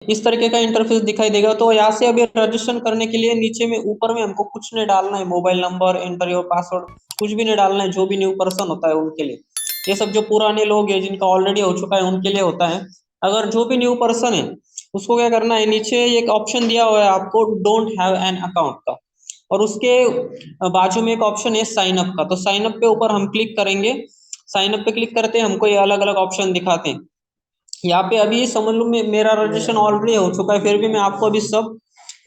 इस तरीके का इंटरफेस दिखाई देगा। तो यहाँ से अभी रजिस्ट्रेशन करने के लिए नीचे में ऊपर में हमको कुछ नहीं डालना है, mobile number, enter your password, कुछ भी नहीं डालना है। जो भी न्यू पर्सन होता है उनके लिए, ये सब जो पुराने लोग हैं जिनका ऑलरेडी हो चुका है उनके लिए होता है। अगर जो भी न्यू पर्सन है उसको क्या करना है, नीचे एक ऑप्शन दिया हुआ है आपको डोंट हैव एन अकाउंट का, और उसके बाजू में एक ऑप्शन है साइन अप का। तो साइन अप पे ऊपर हम क्लिक करेंगे। साइन अप पे क्लिक करते हैं, हमको ये अलग अलग ऑप्शन दिखाते हैं। यहाँ पे अभी समझ लो मेरा रजिस्ट्रेशन ऑलरेडी हो चुका है, फिर भी मैं आपको अभी सब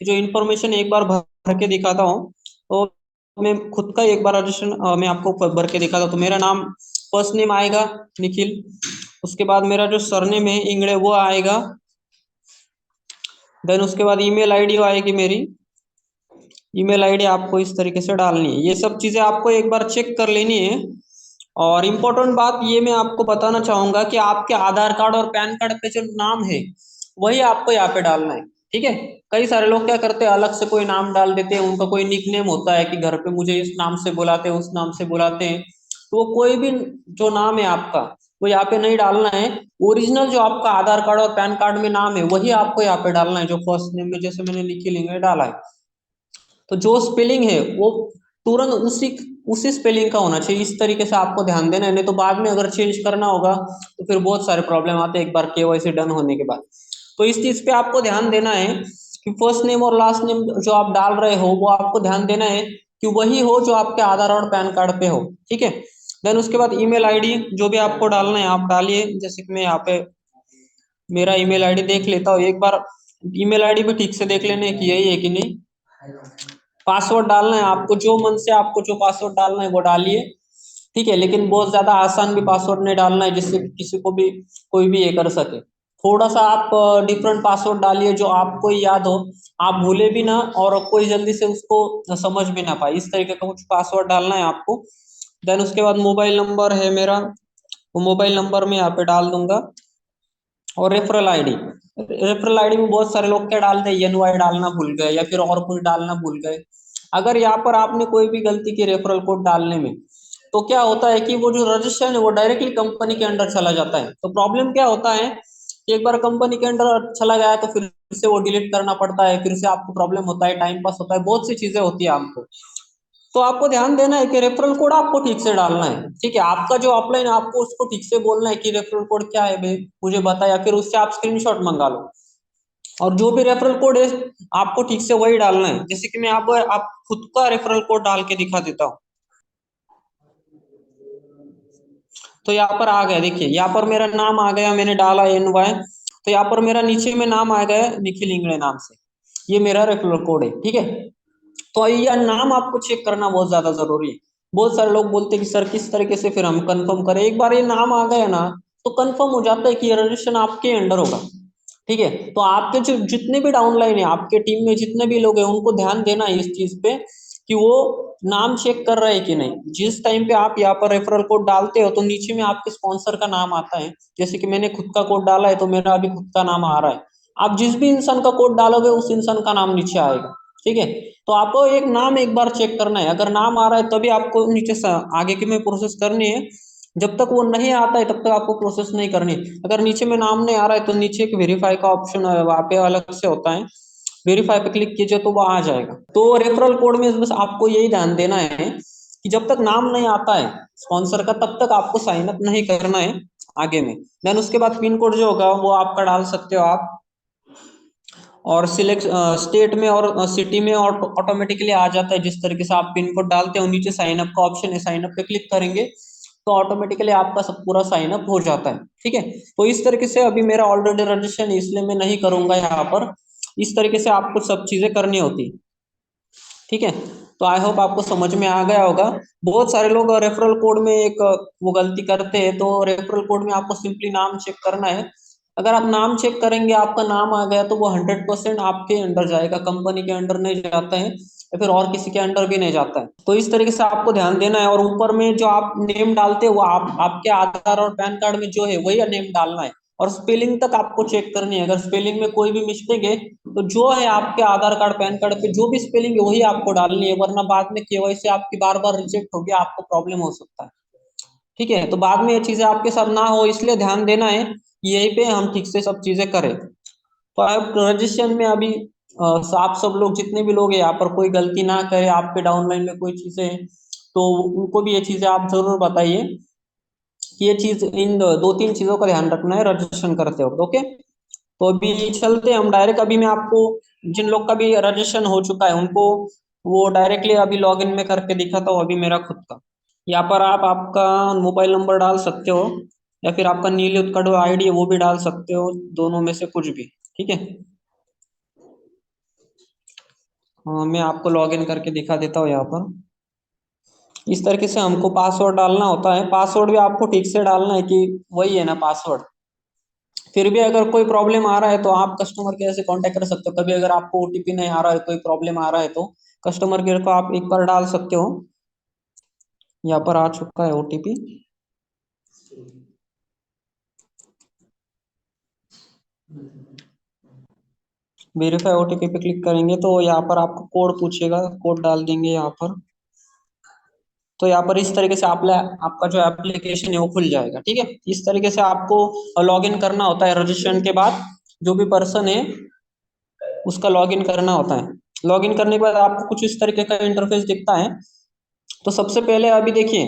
जो इन्फॉर्मेशन एक बार भर के दिखाता हूँ। तो मैं खुद का एक बार रजिस्ट्रेशन मैं आपको भर के दिखाता हूँ। तो मेरा नाम, फर्स्ट नेम आएगा निखिल, उसके बाद मेरा जो सरनेम है इंगड़े वो आएगा, देन उसके बाद ईमेल आईडी आएगी मेरी। ईमेल आईडी आपको इस तरीके से डालनी है। ये सब चीजें आपको एक बार चेक कर लेनी है। और इम्पोर्टेंट बात ये मैं आपको बताना चाहूंगा कि आपके आधार कार्ड और पैन कार्ड पे जो नाम है वही आपको यहाँ पे डालना है, ठीक है। कई सारे लोग क्या करते हैं, अलग से कोई नाम डाल देते हैं, उनका कोई निकनेम होता है कि घर पे मुझे इस नाम से बुलाते हैं, उस नाम से बुलाते हैं। तो वो कोई भी जो नाम है आपका वो यहाँ पे नहीं डालना है। ओरिजिनल जो आपका आधार कार्ड और पैन कार्ड में नाम है वही आपको यहाँ पे डालना है, जो फर्स्ट नेम में जैसे मैंने निखिल इंगड़े डाला है। तो जो स्पेलिंग है वो तुरंत उसी उसी स्पेलिंग का होना चाहिए। इस तरीके से आपको ध्यान देना है, नहीं तो बाद में अगर चेंज करना होगा तो फिर बहुत सारे प्रॉब्लम आते हैं एक बार केवाईसी डन होने के बाद। तो इस चीज पे आपको ध्यान देना है कि फर्स्ट नेम और लास्ट नेम जो आप डाल रहे हो वो आपको ध्यान देना है कि वही हो जो आपके आधार और पैन कार्ड पे हो, ठीक है। देन उसके बाद ईमेल आईडी जो भी आपको डालना है आप डालिए। जैसे कि मैं यहाँ पे मेरा ईमेल आईडी देख लेता हूँ एक बार। ईमेल आईडी भी ठीक से देख लेने की यही है कि नहीं। पासवर्ड डालना है आपको, जो मन से आपको जो पासवर्ड डालना है वो डालिए, ठीक है। लेकिन बहुत ज्यादा आसान भी पासवर्ड नहीं डालना है जिससे कि किसी को भी कोई भी ये कर सके। थोड़ा सा आप डिफरेंट पासवर्ड डालिए जो आपको ही याद हो, आप भूले भी ना और कोई जल्दी से उसको समझ भी ना पाए, इस तरीके का कुछ पासवर्ड डालना है आपको। देन उसके बाद मोबाइल नंबर है मेरा, वो मोबाइल नंबर मैं यहाँ पे डाल दूंगा। और रेफरल आईडी, रेफरल आईडी में बहुत सारे लोग क्या डालते हैं, एनवाई डालना भूल गए या फिर और कुछ डालना भूल गए। अगर यहाँ पर आपने कोई भी गलती की रेफरल कोड डालने में, तो क्या होता है कि वो जो रजिस्ट्रेशन है वो डायरेक्टली कंपनी के अंडर चला जाता है। तो प्रॉब्लम क्या होता है कि एक बार कंपनी के अंडर चला गया तो फिर से वो डिलीट करना पड़ता है, फिर से आपको प्रॉब्लम होता है, टाइम पास होता है, बहुत सी चीजें होती है आपको। तो आपको ध्यान देना है कि रेफरल कोड आपको ठीक से डालना है, ठीक है। आपका जो अपलाइन आपको उसको ठीक से बोलना है कि रेफरल कोड क्या है भाई मुझे बता, या फिर उससे आप स्क्रीनशॉट मंगा लो। और जो भी रेफरल कोड है आपको ठीक से वही डालना है। जैसे कि मैं आप खुद का रेफरल कोड डाल के दिखा देता हूँ। तो यहाँ पर आ गया, देखिए यहाँ पर मेरा नाम आ गया, मैंने डाला NY। तो यहाँ पर मेरा नीचे में नाम आ गया निखिल इंगड़े नाम से, ये मेरा रेफरल कोड है, ठीक है। तो यह नाम आपको चेक करना बहुत ज्यादा जरूरी है। बहुत सारे लोग बोलते हैं कि सर किस तरीके से फिर हम कंफर्म करें, एक बार ये नाम आ गया ना तो कंफर्म हो जाता है कि ये रजिस्ट्रेशन आपके अंडर होगा, ठीक है। तो आपके जो जितने भी डाउनलाइन है, आपके टीम में जितने भी लोग हैं उनको ध्यान देना है इस चीज पे कि वो नाम चेक कर रहे हैं कि नहीं। जिस टाइम पे आप यहाँ पर रेफरल कोड डालते हो तो नीचे में आपके स्पॉन्सर का नाम आता है। जैसे कि मैंने खुद का कोड डाला है तो मेरा अभी खुद का नाम आ रहा है। आप जिस भी इंसान का कोड डालोगे उस इंसान का नाम नीचे आएगा, ठीक है। तो आपको एक नाम एक बार चेक करना है, अगर नाम आ रहा है तभी आपको नीचे से आगे की में प्रोसेस करनी है। जब तक वो नहीं आता है तब तक आपको प्रोसेस नहीं करनी। अगर नीचे में नाम नहीं आ रहा है तो नीचे एक वेरीफाई का ऑप्शन है वहाँ पे अलग से होता है, वेरीफाई पे क्लिक कीजिए तो वो आ जाएगा। तो रेफरल कोड में बस आपको यही ध्यान देना है कि जब तक नाम नहीं आता है स्पॉन्सर का तब तक आपको साइन अप नहीं करना है आगे में। देन उसके बाद पिन कोड जो होगा वो आपका डाल सकते हो आप, और सिलेक्ट स्टेट में और सिटी में और ऑटोमेटिकली आ जाता है। जिस तरीके से आप पिन कोड डालते हो नीचे साइन अप का ऑप्शन है, साइन अप पे क्लिक करेंगे तो ऑटोमेटिकली आपका सब पूरा साइन अप हो जाता है, ठीक है। तो इस तरीके से अभी मेरा ऑलरेडी रजिस्ट्रेशन इसलिए मैं नहीं करूंगा यहाँ पर। इस तरीके से आपको सब चीजें करनी होती, ठीक है। तो आई होप आपको समझ में आ गया होगा। बहुत सारे लोग रेफरल कोड में एक वो गलती करते हैं। तो रेफरल कोड में आपको सिंपली नाम चेक करना है। अगर आप नाम चेक करेंगे आपका नाम आ गया तो वो 100% आपके अंडर जाएगा, कंपनी के अंडर नहीं जाता है या फिर और किसी के अंडर भी नहीं जाता है। तो इस तरीके से आपको ध्यान देना है। और ऊपर में जो आप नेम डालते हो वो आप आपके आधार और पैन कार्ड में जो है वही नेम डालना है। और स्पेलिंग तक आपको चेक करनी है, अगर स्पेलिंग में कोई भी मिस्टेक है तो जो है आपके आधार कार्ड पैन कार्ड पे जो भी स्पेलिंग है वही आपको डालनी है, वरना बाद में केवाईसी आपकी बार बार रिजेक्ट होगी, आपको प्रॉब्लम हो सकता है, ठीक है। तो बाद में ये चीजें आपके साथ ना हो इसलिए ध्यान देना है, यही पे हम ठीक से सब चीजें करें। तो आप रजिस्ट्रेशन में अभी आप सब लोग जितने भी लोग हैं यहाँ पर कोई गलती ना करे, आपके डाउनलाइन में कोई चीजें हैं तो उनको भी ये चीजें आप जरूर बताइए कि ये चीज, इन दो तीन चीजों का ध्यान रखना है रजिस्ट्रेशन करते वक्त। ओके, तो अभी चलते हैं हम डायरेक्ट। अभी मैं आपको जिन लोग का भी रजिस्ट्रेशन हो चुका है उनको वो डायरेक्टली अभी लॉगिन में करके दिखाता हूँ अभी मेरा खुद का। यहाँ पर आप आपका मोबाइल नंबर डाल सकते हो या फिर आपका नीली उत्कड़ आईडी है वो भी डाल सकते हो, दोनों में से कुछ भी। ठीक है, हाँ मैं आपको लॉगिन करके दिखा देता हूँ यहाँ पर। इस तरीके से हमको पासवर्ड डालना होता है, पासवर्ड भी आपको ठीक से डालना है कि वही है ना पासवर्ड। फिर भी अगर कोई प्रॉब्लम आ रहा है तो आप कस्टमर केयर से कांटेक्ट कर सकते हो। कभी अगर आपको ओटीपी नहीं आ रहा है, कोई प्रॉब्लम आ रहा है तो कस्टमर केयर को आप एक बार डाल सकते हो। यहाँ पर आ चुका है ओटीपी। वेरीफाई ओटीपी पे क्लिक करेंगे तो यहाँ पर आपको कोड पूछेगा, कोड डाल देंगे यहाँ पर। तो यहाँ पर इस तरीके से आपका जो एप्लीकेशन है वो खुल जाएगा। ठीक है, इस तरीके से आपको लॉगिन करना होता है रजिस्ट्रेशन के बाद। जो भी पर्सन है उसका लॉगिन करना होता है। लॉगिन करने के बाद आपको कुछ इस तरीके का इंटरफेस दिखता है। तो सबसे पहले अभी देखिए,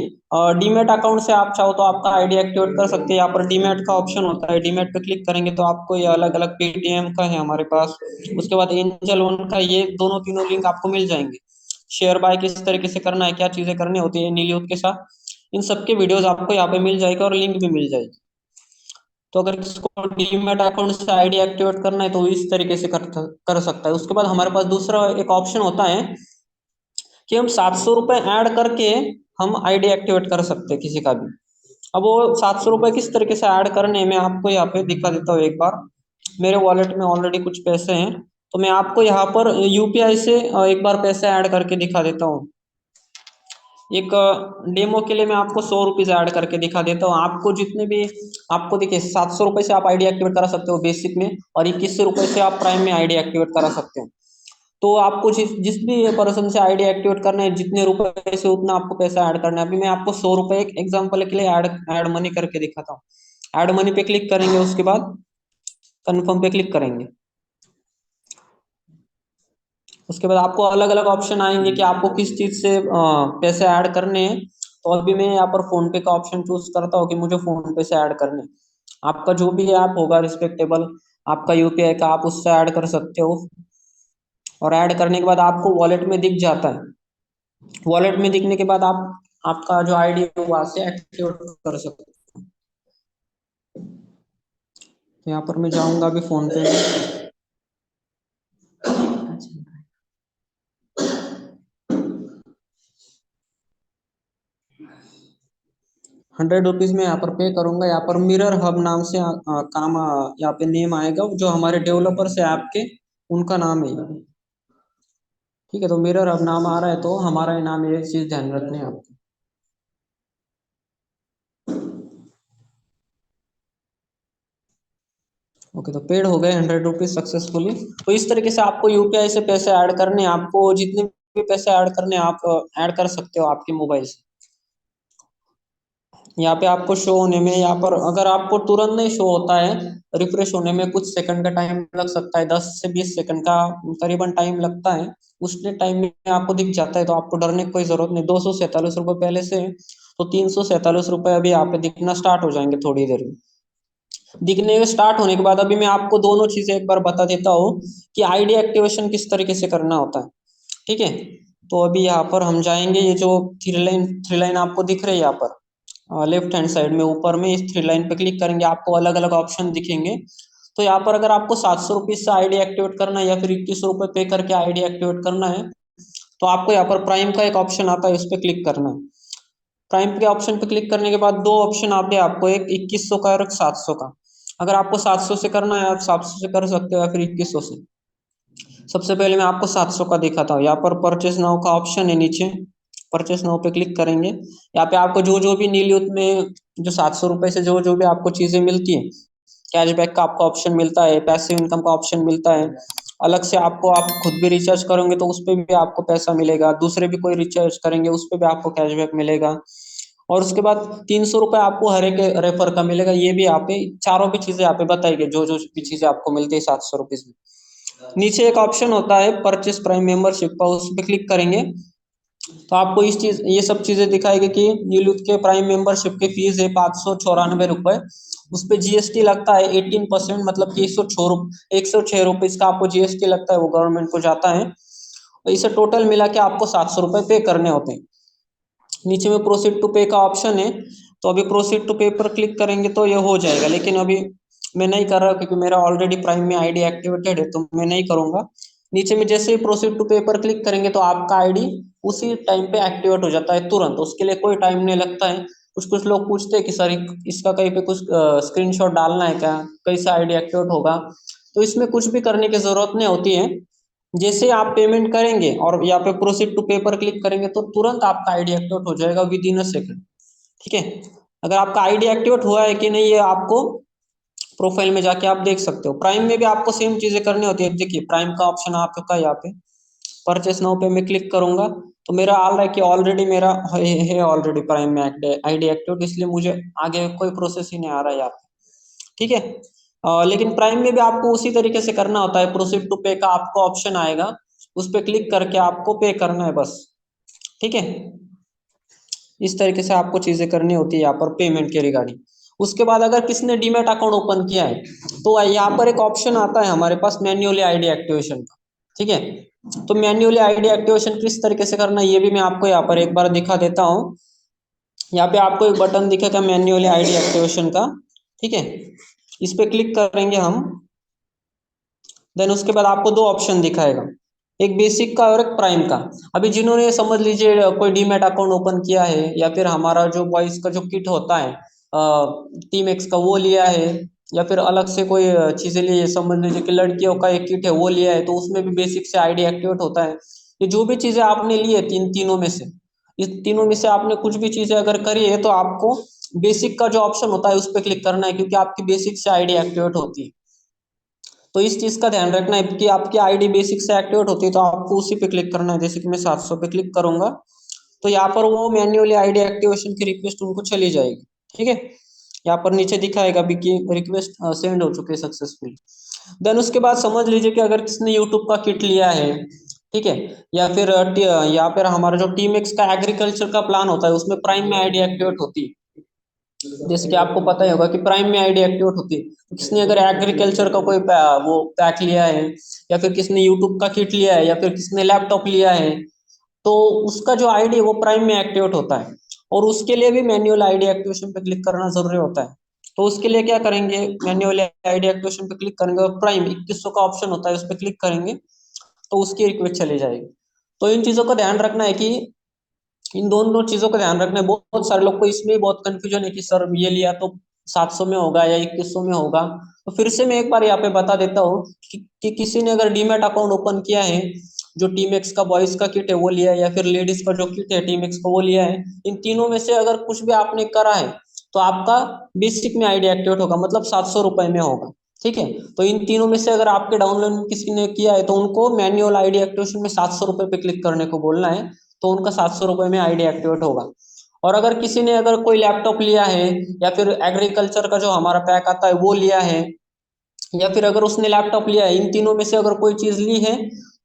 डीमैट अकाउंट से आप चाहो तो आपका आईडी एक्टिवेट कर सकते हैं। यहाँ पर डीमैट का ऑप्शन होता है, डीमैट पे क्लिक करेंगे तो आपको ये अलग अलग पेटीएम का है हमारे पास, उसके बाद एंजल वन का, ये दोनों तीनों लिंक आपको मिल जाएंगे। शेयर बाय किस तरीके से करना है, क्या चीजें करनी होती है नीलियोत के साथ, इन सबके वीडियोस आपको यहाँ पे मिल जाएगा और लिंक भी मिल जाएगी। तो अगर किसको डीमैट अकाउंट से आईडी एक्टिवेट करना है तो इस तरीके से कर सकता है। उसके बाद हमारे पास दूसरा एक ऑप्शन होता है कि हम 700 रुपये ऐड करके हम आईडी एक्टिवेट कर सकते हैं किसी का भी। अब वो 700 रुपये किस तरीके से ऐड करने हैं मैं आपको यहाँ पे दिखा देता हूँ एक बार। मेरे वॉलेट में ऑलरेडी कुछ पैसे हैं तो मैं आपको यहाँ पर यूपीआई से एक बार पैसे ऐड करके दिखा देता हूँ। एक डेमो के लिए मैं आपको 100 रुपीज ऐड करके दिखा देता हूँ। आपको जितने भी, आपको देखिए 700 रुपये से आप आईडी एक्टिवेट करा सकते हो बेसिक में, और 2100 रुपये से आप प्राइम में आईडी एक्टिवेट करा सकते हो। तो आपको जिस भी पर्सन से आईडी एक्टिवेट करना है, जितने रुपए से उतना आपको पैसा ऐड करना है। अभी मैं आपको 100 रुपये एक एग्जाम्पल के लिए ऐड ऐड मनी करके दिखाता हूँ। ऐड मनी पे क्लिक करेंगे, उसके बाद कन्फर्म पे क्लिक करेंगे। उसके बाद आपको अलग अलग ऑप्शन आएंगे कि आपको किस चीज से पैसे ऐड करने हैं। तो अभी मैं यहाँ पर फोन पे का ऑप्शन चूज करता हूँ कि मुझे फोन पे से ऐड करने हैं। आपका जो भी ऐप होगा रिस्पेक्टेबल आपका यूपीआई का, आप उससे ऐड कर सकते हो। और ऐड करने के बाद आपको वॉलेट में दिख जाता है। वॉलेट में दिखने के बाद आप आपका जो आईडी है वहां से एक्टिवेट कर सकते हो। तो यहाँ पर मैं जाऊंगा अभी फोन पे में। 100 रुपीज में यहाँ पर पे करूंगा। यहाँ पर मिरर हब नाम से काम यहाँ पे नेम आएगा, जो हमारे डेवलपर्स है ऐप के, उनका नाम है ये। ठीक है, तो मिरर हब नाम आ रहा है तो हमारा ही नाम, ये चीज ध्यान रखनी है आपको। ओके, तो पेड हो गए 100 रुपीज सक्सेसफुली। तो इस तरीके से आपको यूपीआई से पैसे ऐड करने हैं, आपको जितने भी पैसे ऐड करने हैं आप ऐड कर सकते हो आपके मोबाइल से। यहाँ पे आपको शो होने में, यहाँ पर अगर आपको तुरंत नहीं शो होता है, रिफ्रेश होने में कुछ सेकंड का टाइम लग सकता है, 10 से 20 सेकंड का करीबन टाइम लगता है। उतने टाइम में आपको दिख जाता है तो आपको डरने की कोई जरूरत नहीं। 247 रुपये पहले से, तो 347 रुपये अभी यहाँ पे दिखना स्टार्ट हो जाएंगे थोड़ी देर में। दिखने के स्टार्ट होने के बाद अभी मैं आपको दोनों चीजें एक बार बता देता हूँ कि आईडी एक्टिवेशन किस तरीके से करना होता है। ठीक है, तो अभी यहाँ पर हम जाएंगे, ये जो थ्री लाइन आपको दिख रही है यहाँ पर लेफ्ट हैंड साइड में ऊपर में, इस थ्री लाइन पे क्लिक करेंगे आपको अलग अलग ऑप्शन दिखेंगे। तो यहाँ पर अगर आपको 700 रुपीज से आईडी एक्टिवेट करना है या फिर 21 रुपये पे करके आईडी एक्टिवेट करना है तो आपको यहाँ पर प्राइम का एक ऑप्शन आता है, उस पर क्लिक करना है। प्राइम के ऑप्शन पे क्लिक करने के बाद दो ऑप्शन आते हैं आपको, एक 2100 का और एक 700 का। अगर आपको 700 से करना है आप 700 से कर सकते हो या फिर 2100 से। सबसे पहले मैं आपको 700 का दिखाता हूँ। यहाँ पर परचेस नाउ का ऑप्शन है नीचे, परचेस नाउ पे क्लिक करेंगे। यहाँ पे आपको जो जो भी नीलियुत में जो 700 रुपये से जो जो भी आपको चीजें मिलती है, कैशबैक का आपको ऑप्शन मिलता है, पैसिव इनकम का ऑप्शन मिलता है। अलग से आपको, आप खुद भी रिचार्ज करोगे तो उस पे भी आपको पैसा मिलेगा, दूसरे भी कोई रिचार्ज करेंगे उस पे भी आपको कैशबैक मिलेगा। और उसके बाद 300 रुपये आपको हर एक रेफर का मिलेगा। ये भी यहाँ पे चारों भी चीजें यहाँ पे बताई गई, जो जो भी चीजें आपको मिलती है 700 रुपीज में। नीचे एक ऑप्शन होता है परचेस प्राइम मेंबरशिप का, उस पर क्लिक करेंगे तो आपको इस चीज ये सब चीजें दिखाएगी कि नीलूथ के प्राइम मेंबरशिप की फीस है 594 रुपये। उस पे जीएसटी लगता है 18%, मतलब कि 106 रुपये का आपको जीएसटी लगता है, वो गवर्नमेंट को जाता है। तो इसे टोटल मिला के आपको 700 रुपये पे करने होते हैं। नीचे में प्रोसीड टू पे का ऑप्शन है, तो अभी प्रोसीड टू पे पर क्लिक करेंगे तो ये हो जाएगा, लेकिन अभी मैं नहीं कर रहा क्योंकि मेरा ऑलरेडी प्राइम में आईडी एक्टिवेटेड है, तो मैं नहीं करूंगा। नीचे में जैसे ही प्रोसीड टू पे पर क्लिक करेंगे तो आपका आईडी उसी टाइम पे एक्टिवेट हो जाता है तुरंत, उसके लिए कोई टाइम नहीं लगता है। कुछ कुछ लोग पूछते हैं कि सर इसका कहीं पे कुछ स्क्रीनशॉट डालना है क्या, कैसे आईडी एक्टिवेट होगा, तो इसमें कुछ भी करने की जरूरत नहीं होती है। जैसे आप पेमेंट करेंगे और यहाँ पे प्रोसीड टू पे पर क्लिक करेंगे तो तुरंत आपका आईडी एक्टिवेट हो जाएगा विद इन अ सेकंड। ठीक है, अगर आपका आईडी एक्टिवेट हुआ है कि नहीं ये आपको प्रोफाइल में जाके आप देख सकते हो। प्राइम में भी आपको सेम चीजें करनी होती है। देखिए प्राइम का ऑप्शन आ चुका है यहाँ पे, परचेस नाउ पे मैं क्लिक करूंगा तो मेरा आ रहा है कि ऑलरेडी मेरा है ऑलरेडी प्राइम में आईडी एक्टिवेट, इसलिए मुझे आगे कोई प्रोसेस ही नहीं आ रहा है यहाँ पे। ठीक है, लेकिन प्राइम में भी आपको उसी तरीके से करना होता है। प्रोसीड टू पे का आपको ऑप्शन आएगा, उस पर क्लिक करके आपको पे करना है बस। ठीक है, इस तरीके से आपको चीजें करनी होती है यहाँ पर पेमेंट के रिगार्डिंग। उसके बाद अगर किसने डीमैट अकाउंट ओपन किया है तो यहाँ पर एक ऑप्शन आता है हमारे पास मैन्युअली आईडी एक्टिवेशन का। ठीक है, तो मैन्युअली आईडी एक्टिवेशन किस तरीके से करना है ये भी मैं आपको यहाँ पर एक बार दिखा देता हूँ। यहाँ पे आपको एक बटन दिखेगा मैन्युअली आईडी एक्टिवेशन का। ठीक है, इस पे क्लिक करेंगे हम, देन उसके बाद आपको दो ऑप्शन दिखाएगा, एक बेसिक का और एक प्राइम का। अभी जिन्होंने समझ लीजिए कोई डीमैट अकाउंट ओपन किया है या फिर हमारा जो बॉयज का जो किट होता है टीम एक्स का वो लिया है, या फिर अलग से कोई चीजें ली है, समझ लीजिए कि लड़कियों का एक किट है वो लिया है, तो उसमें भी बेसिक से आईडी एक्टिवेट होता है। ये जो भी चीजें आपने ली है तीनों में से, इस तीनों में से आपने कुछ भी चीजें अगर करी है तो आपको बेसिक का जो ऑप्शन होता है उस पर क्लिक करना है, क्योंकि आपकी बेसिक से आईडी एक्टिवेट होती है। तो इस चीज का ध्यान रखना है कि आपकी आईडी बेसिक से एक्टिवेट होती है तो आपको उसी पे क्लिक करना है। जैसे कि मैं 700 पे क्लिक करूंगा तो यहाँ पर वो मैन्युअली आईडी एक्टिवेशन की रिक्वेस्ट उनको चली जाएगी। ठीक है, यहाँ पर नीचे दिखाएगा भी कि रिक्वेस्ट सेंड हो चुकी है सक्सेसफुल। देन उसके बाद समझ लीजिए कि अगर किसने यूट्यूब का किट लिया है, ठीक है, या फिर यहाँ पर हमारा जो टीम एक्स का एग्रीकल्चर का प्लान होता है उसमें प्राइम में आईडी एक्टिवेट होती है। जैसे कि आपको पता ही होगा कि प्राइम में आईडी एक्टिवेट होती है, तो किसने अगर एग्रीकल्चर का कोई वो पैक लिया है, या फिर किसने यूट्यूब का किट लिया है, या फिर किसने लैपटॉप लिया है, तो उसका जो आईडी है वो प्राइम में एक्टिवेट होता है। और उसके लिए भी मैन्युअल आईडी एक्टिवेशन पे क्लिक करना जरूरी होता है। तो उसके लिए क्या करेंगे, मैन्युअल आईडी एक्टिवेशन पे क्लिक करेंगे और प्राइम 2100 का ऑप्शन होता है उस पर क्लिक करेंगे तो उसकी रिक्वेस्ट चली जाएगी। तो इन चीजों का ध्यान रखना है कि इन दोनों चीजों का ध्यान रखना है। बहुत सारे लोग को इसमें बहुत कंफ्यूजन है कि सर ये लिया तो 700 में होगा या 2100 में होगा। तो फिर से मैं एक बार यहाँ पे बता देता हूँ कि किसी ने अगर डीमैट अकाउंट ओपन किया है, जो टीम एक्स का बॉयज का किट है वो लिया है, या फिर लेडीज का जो किट है टीम एक्स का वो लिया है, इन तीनों में से अगर कुछ भी आपने करा है तो आपका बेसिक में आईडी एक्टिवेट होगा, मतलब 700 रुपए में होगा। ठीक है, तो इन तीनों में से अगर आपके डाउनलोड किसी ने किया है तो उनको मैन्युअल आईडी एक्टिवेशन में 700 रुपए पे क्लिक करने को बोलना है, तो उनका 700 रुपए में आईडी एक्टिवेट होगा। और अगर किसी ने अगर कोई लैपटॉप लिया है, या फिर एग्रीकल्चर का जो हमारा पैक आता है वो लिया है, या फिर अगर उसने लैपटॉप लिया है, इन तीनों में से अगर कोई चीज ली है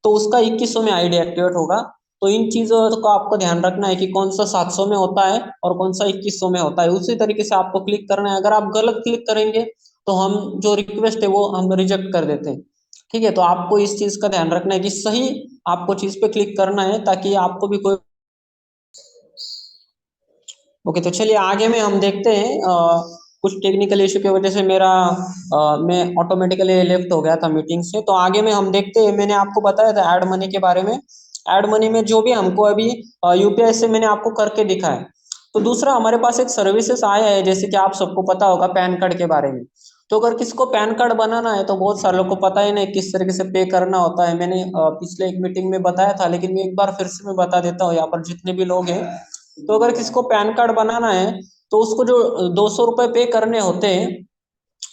तो उसका 2100 में आईडी एक्टिवेट होगा। तो इन चीजों का आपको ध्यान रखना है कि कौन सा 700 में होता है और कौन सा 2100 में होता है, उसी तरीके से आपको क्लिक करना है। अगर आप गलत क्लिक करेंगे तो हम जो रिक्वेस्ट है वो हम रिजेक्ट कर देते हैं। ठीक है, तो आपको इस चीज का ध्यान रखना है कि सही आपको चीज पे क्लिक करना है ताकि आपको भी कोई। ओके, तो चलिए आगे में हम देखते हैं। कुछ टेक्निकल इशू की वजह से मेरा मैं ऑटोमेटिकली लेफ्ट हो गया था मीटिंग से, तो आगे में हम देखते हैं। मैंने आपको बताया था ऐड मनी के बारे में। ऐड मनी में जो भी हमको अभी यूपीआई से मैंने आपको करके दिखा है। तो दूसरा हमारे पास एक सर्विसेज आया है, जैसे कि आप सबको पता होगा पैन कार्ड के बारे में। तो अगर किसको पैन कार्ड बनाना है तो बहुत सारे लोग को पता ही नहीं किस तरीके से पे करना होता है। मैंने पिछले एक मीटिंग में बताया था, लेकिन मैं एक बार फिर से मैं बता देता हूँ यहाँ पर जितने भी लोग हैं। तो अगर किसको पैन कार्ड बनाना है तो उसको जो 200 रुपये पे करने होते हैं,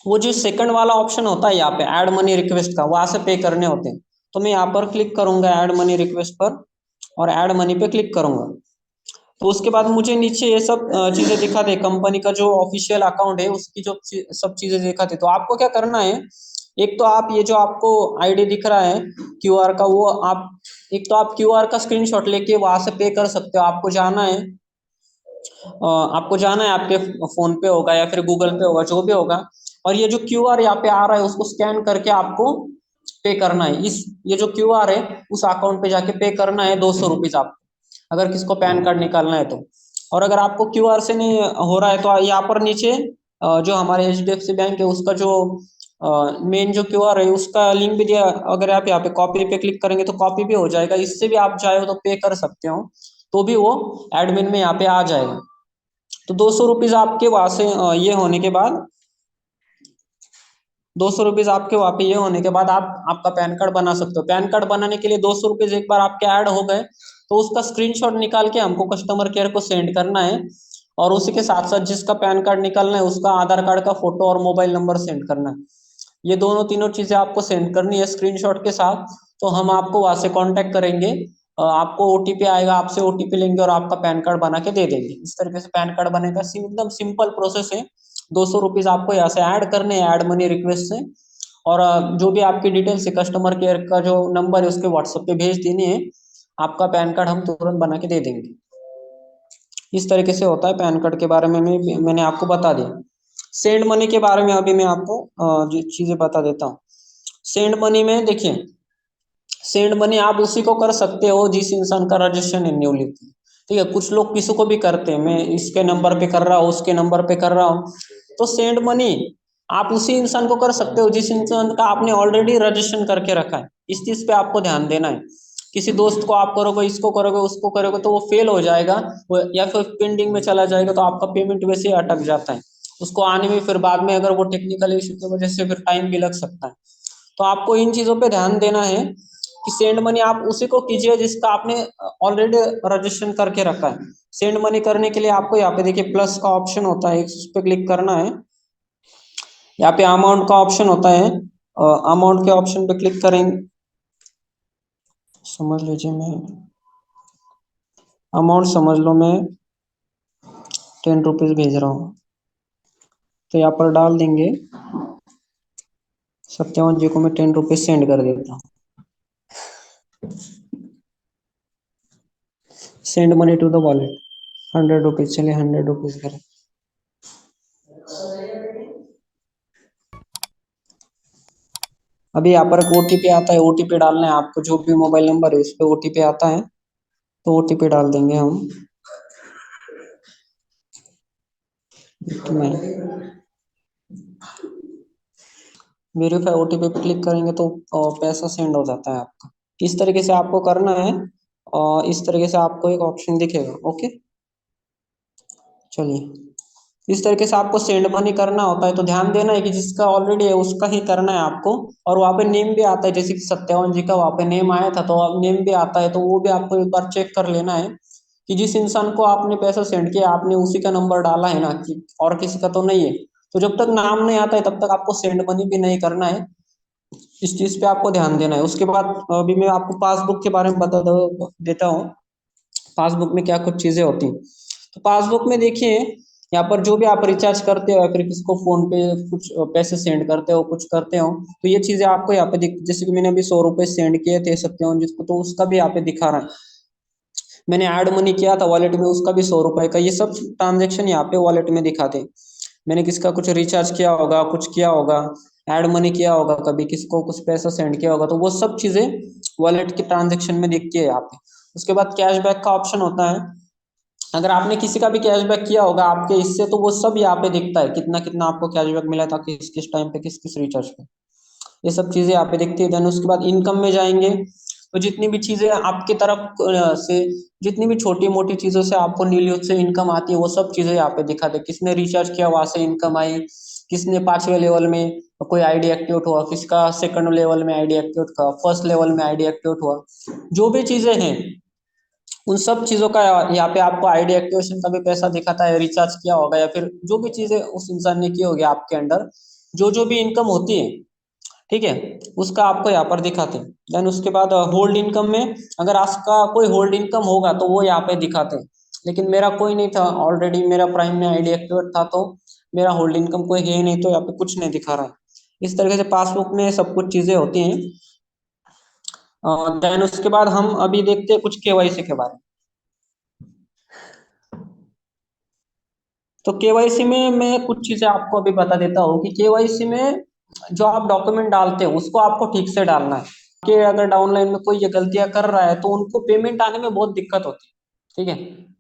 वो जो सेकंड वाला ऑप्शन होता है यहाँ पे ऐड मनी रिक्वेस्ट का, वहां से पे करने होते हैं। तो मैं यहाँ पर क्लिक करूंगा ऐड मनी रिक्वेस्ट पर और ऐड मनी पे क्लिक करूंगा। तो उसके बाद मुझे नीचे ये सब चीजें दिखाते, कंपनी का जो ऑफिशियल अकाउंट है उसकी जो सब चीजें दिखाते। तो आपको क्या करना है, एक तो आप ये जो आपको आईडी दिख रहा है क्यूआर का, वो आप एक तो आप क्यूआर का स्क्रीनशॉट लेके वहां से पे कर सकते हो। आपको जाना है, आपको जाना है, आपके फोन पे होगा या फिर गूगल पे होगा, जो भी होगा, और ये जो क्यूआर यहाँ पे आ रहा है उसको स्कैन करके आपको पे करना है। इस ये जो क्यूआर है उस अकाउंट पे जाके पे करना है 200 रुपीज आपको, अगर किसको पैन कार्ड निकालना है तो। और अगर आपको क्यूआर से नहीं हो रहा है तो यहाँ पर नीचे जो हमारे एचडीएफसी बैंक है उसका जो मेन जो क्यूआर है उसका लिंक भी दिया, अगर आप यहाँ पे कॉपी पे क्लिक करेंगे तो कॉपी भी हो जाएगा, इससे भी आप चाहे तो पे कर सकते हो, तो भी वो एडमिन में यहाँ पे आ जाएगा। तो 200 रुपीज आपके वहां से ये होने के बाद 200 रुपीज आपके वहां पे ये होने के बाद आप आपका पैन कार्ड बना सकते हो। पैन कार्ड बनाने के लिए 200 रुपीज एक बार आपके ऐड हो गए तो उसका स्क्रीनशॉट निकाल के हमको कस्टमर केयर को सेंड करना है, और उसी के साथ साथ जिसका पैन कार्ड निकालना है उसका आधार कार्ड का फोटो और मोबाइल नंबर सेंड करना है। ये दोनों तीनों चीजें आपको सेंड करनी है स्क्रीनशॉट के साथ। तो हम आपको वहां से कांटेक्ट करेंगे, आपको ओटीपी आएगा, आपसे ओटीपी लेंगे और आपका पैन कार्ड बना के दे देंगे। इस तरीके से पैन कार्ड बनेगा, एकदम सिंपल प्रोसेस है। 200 रुपीज आपको यहाँ से ऐड करने हैं ऐड मनी रिक्वेस्ट से, और जो भी आपकी डिटेल्स है कस्टमर केयर का जो नंबर है उसके व्हाट्सएप पे भेज देनी है, आपका पैन कार्ड हम तुरंत बना के दे देंगे। इस तरीके से होता है पैन कार्ड के बारे में मैंने आपको बता दिया। सेंड मनी के बारे में अभी मैं आपको जो चीजें बता देता हूँ। सेंड मनी में देखिए, सेंड मनी आप उसी को कर सकते हो जिस इंसान का रजिस्ट्रेशन है न्यूली, ठीक है। कुछ लोग किसी को भी करते हैं, मैं इसके नंबर पे कर रहा हूँ उसके नंबर पे कर रहा हूँ, तो सेंड मनी आप उसी इंसान को कर सकते हो जिस इंसान का आपने ऑलरेडी रजिस्ट्रेशन करके रखा है। इस चीज पे आपको ध्यान देना है। किसी दोस्त को आप करोगे, इसको करोगे, उसको करोगे तो वो फेल हो जाएगा, या फिर पेंडिंग में चला जाएगा, तो आपका पेमेंट वैसे ही अटक जाता है। उसको आने में फिर बाद में अगर वो टेक्निकल इशू की वजह से फिर टाइम भी लग सकता है। तो आपको इन चीजों पे ध्यान देना है कि सेंड मनी आप उसी को कीजिए जिसका आपने ऑलरेडी रजिस्ट्रेशन करके रखा है। सेंड मनी करने के लिए आपको यहाँ पे देखिए प्लस का ऑप्शन होता है, उस पर क्लिक करना है। यहाँ पे अमाउंट का ऑप्शन होता है, अमाउंट के ऑप्शन पे क्लिक करेंगे, समझ लीजिए, मैं अमाउंट समझ लो, मैं 10 रुपीज भेज रहा हूँ, तो यहाँ पर डाल देंगे सत्यावन जी को मैं 10 रुपीज सेंड कर देता हूँ। Send money to the wallet 100 rupees, चलिए 100 रुपीज करें। अभी यहाँ पर एक ओटीपी आता है, ओटीपी डालना है आपको, जो भी मोबाइल नंबर है उस पर ओटीपी आता है, तो ओटीपी डाल देंगे हम। वेरीफाई ओटीपी पे क्लिक करेंगे तो पैसा सेंड हो जाता है आपका। इस तरीके से आपको करना है, और इस तरीके से आपको एक ऑप्शन दिखेगा। ओके, चलिए, इस तरीके से आपको सेंड मनी करना होता है। तो ध्यान देना है कि जिसका ऑलरेडी है उसका ही करना है आपको। और वहाँ पे नेम भी आता है, जैसे कि सत्यावन जी का वहाँ पे नेम आया था, तो अब नेम भी आता है, तो वो भी आपको एक बार चेक कर लेना है कि जिस इंसान को आपने पैसा सेंड किया आपने उसी का नंबर डाला है ना, कि और किसी का तो नहीं है। तो जब तक नाम नहीं आता है तब तक आपको सेंड मनी भी नहीं करना है। इस चीज पे आपको ध्यान देना है। उसके बाद अभी मैं आपको पासबुक के बारे में देता हूँ। पासबुक में क्या कुछ चीजें होती हैं। तो पासबुक में देखिए, यहाँ पर जो भी आप रिचार्ज करते हो या फिर किसको फोन पे कुछ पैसे सेंड करते हो, कुछ करते हो, तो ये चीजें आपको यहाँ पे दिख, जैसे कि मैंने अभी 100 रुपए सेंड किए थे सत्यावन जिसको, तो उसका भी यहाँ पे दिखा रहा है। मैंने ऐड मनी किया था वॉलेट में, उसका भी 100 रुपए का, ये सब ट्रांजेक्शन यहाँ पे वॉलेट में दिखाते। मैंने किसका कुछ रिचार्ज किया होगा, कुछ किया होगा, ऐड मनी किया होगा, कभी किसको कुछ पैसा सेंड किया होगा, तो वो सब चीजें वॉलेट के ट्रांजेक्शन में दिखती है यहाँ पे। उसके बाद कैशबैक का ऑप्शन होता है। अगर आपने किसी का भी कैशबैक किया होगा आपके इससे, तो वो सब यहाँ पे दिखता है, कितना कितना आपको कैशबैक मिला था, किस किस टाइम पे, किस किस रिचार्ज पे, ये सब चीजें यहाँ पे दिखती है। देन उसके बाद इनकम में जाएंगे, तो जितनी भी चीजें आपकी तरफ से, जितनी भी छोटी मोटी चीजों से आपको नीलियों से इनकम आती है वो सब चीजें यहाँ पे दिखाते हैं। किसने रिचार्ज किया वहां से इनकम आई, किसने 5वें लेवल में कोई आईडी एक्टिवेट हुआ, किसका सेकंड लेवल में आईडी एक्टिवेट हुआ, फर्स्ट लेवल में आईडी एक्टिवेट हुआ, जो भी चीजें हैं उन सब चीजों का यहाँ पे आपको आईडी एक्टिवेशन का भी पैसा दिखाता है, रिचार्ज किया होगा या फिर जो भी चीजें उस इंसान ने की होगी आपके अंडर, जो जो भी इनकम होती है, ठीक है, उसका आपको यहाँ पर दिखाते हैं। देन उसके बाद होल्ड इनकम में, अगर आपका कोई होल्ड इनकम होगा तो वो यहाँ पे दिखाते हैं। लेकिन मेरा कोई नहीं था, ऑलरेडी मेरा प्राइम में आईडी एक्टिवेट था, तो मेरा होल्ड इनकम कोई है ही नहीं, तो यहाँ पे कुछ नहीं दिखा रहा है। इस तरीके से पासबुक में सब कुछ चीजें होती हैं। देन उसके बाद हम अभी देखते हैं कुछ केवाईसी के बारे में। तो केवाईसी में मैं कुछ चीजें आपको अभी बता देता हूँ कि केवाईसी में जो आप डॉक्यूमेंट डालते हो उसको आपको ठीक से डालना है। कि अगर डाउनलाइन में कोई ये गलतियां कर रहा है तो उनको पेमेंट आने में बहुत दिक्कत होती है, ठीक है।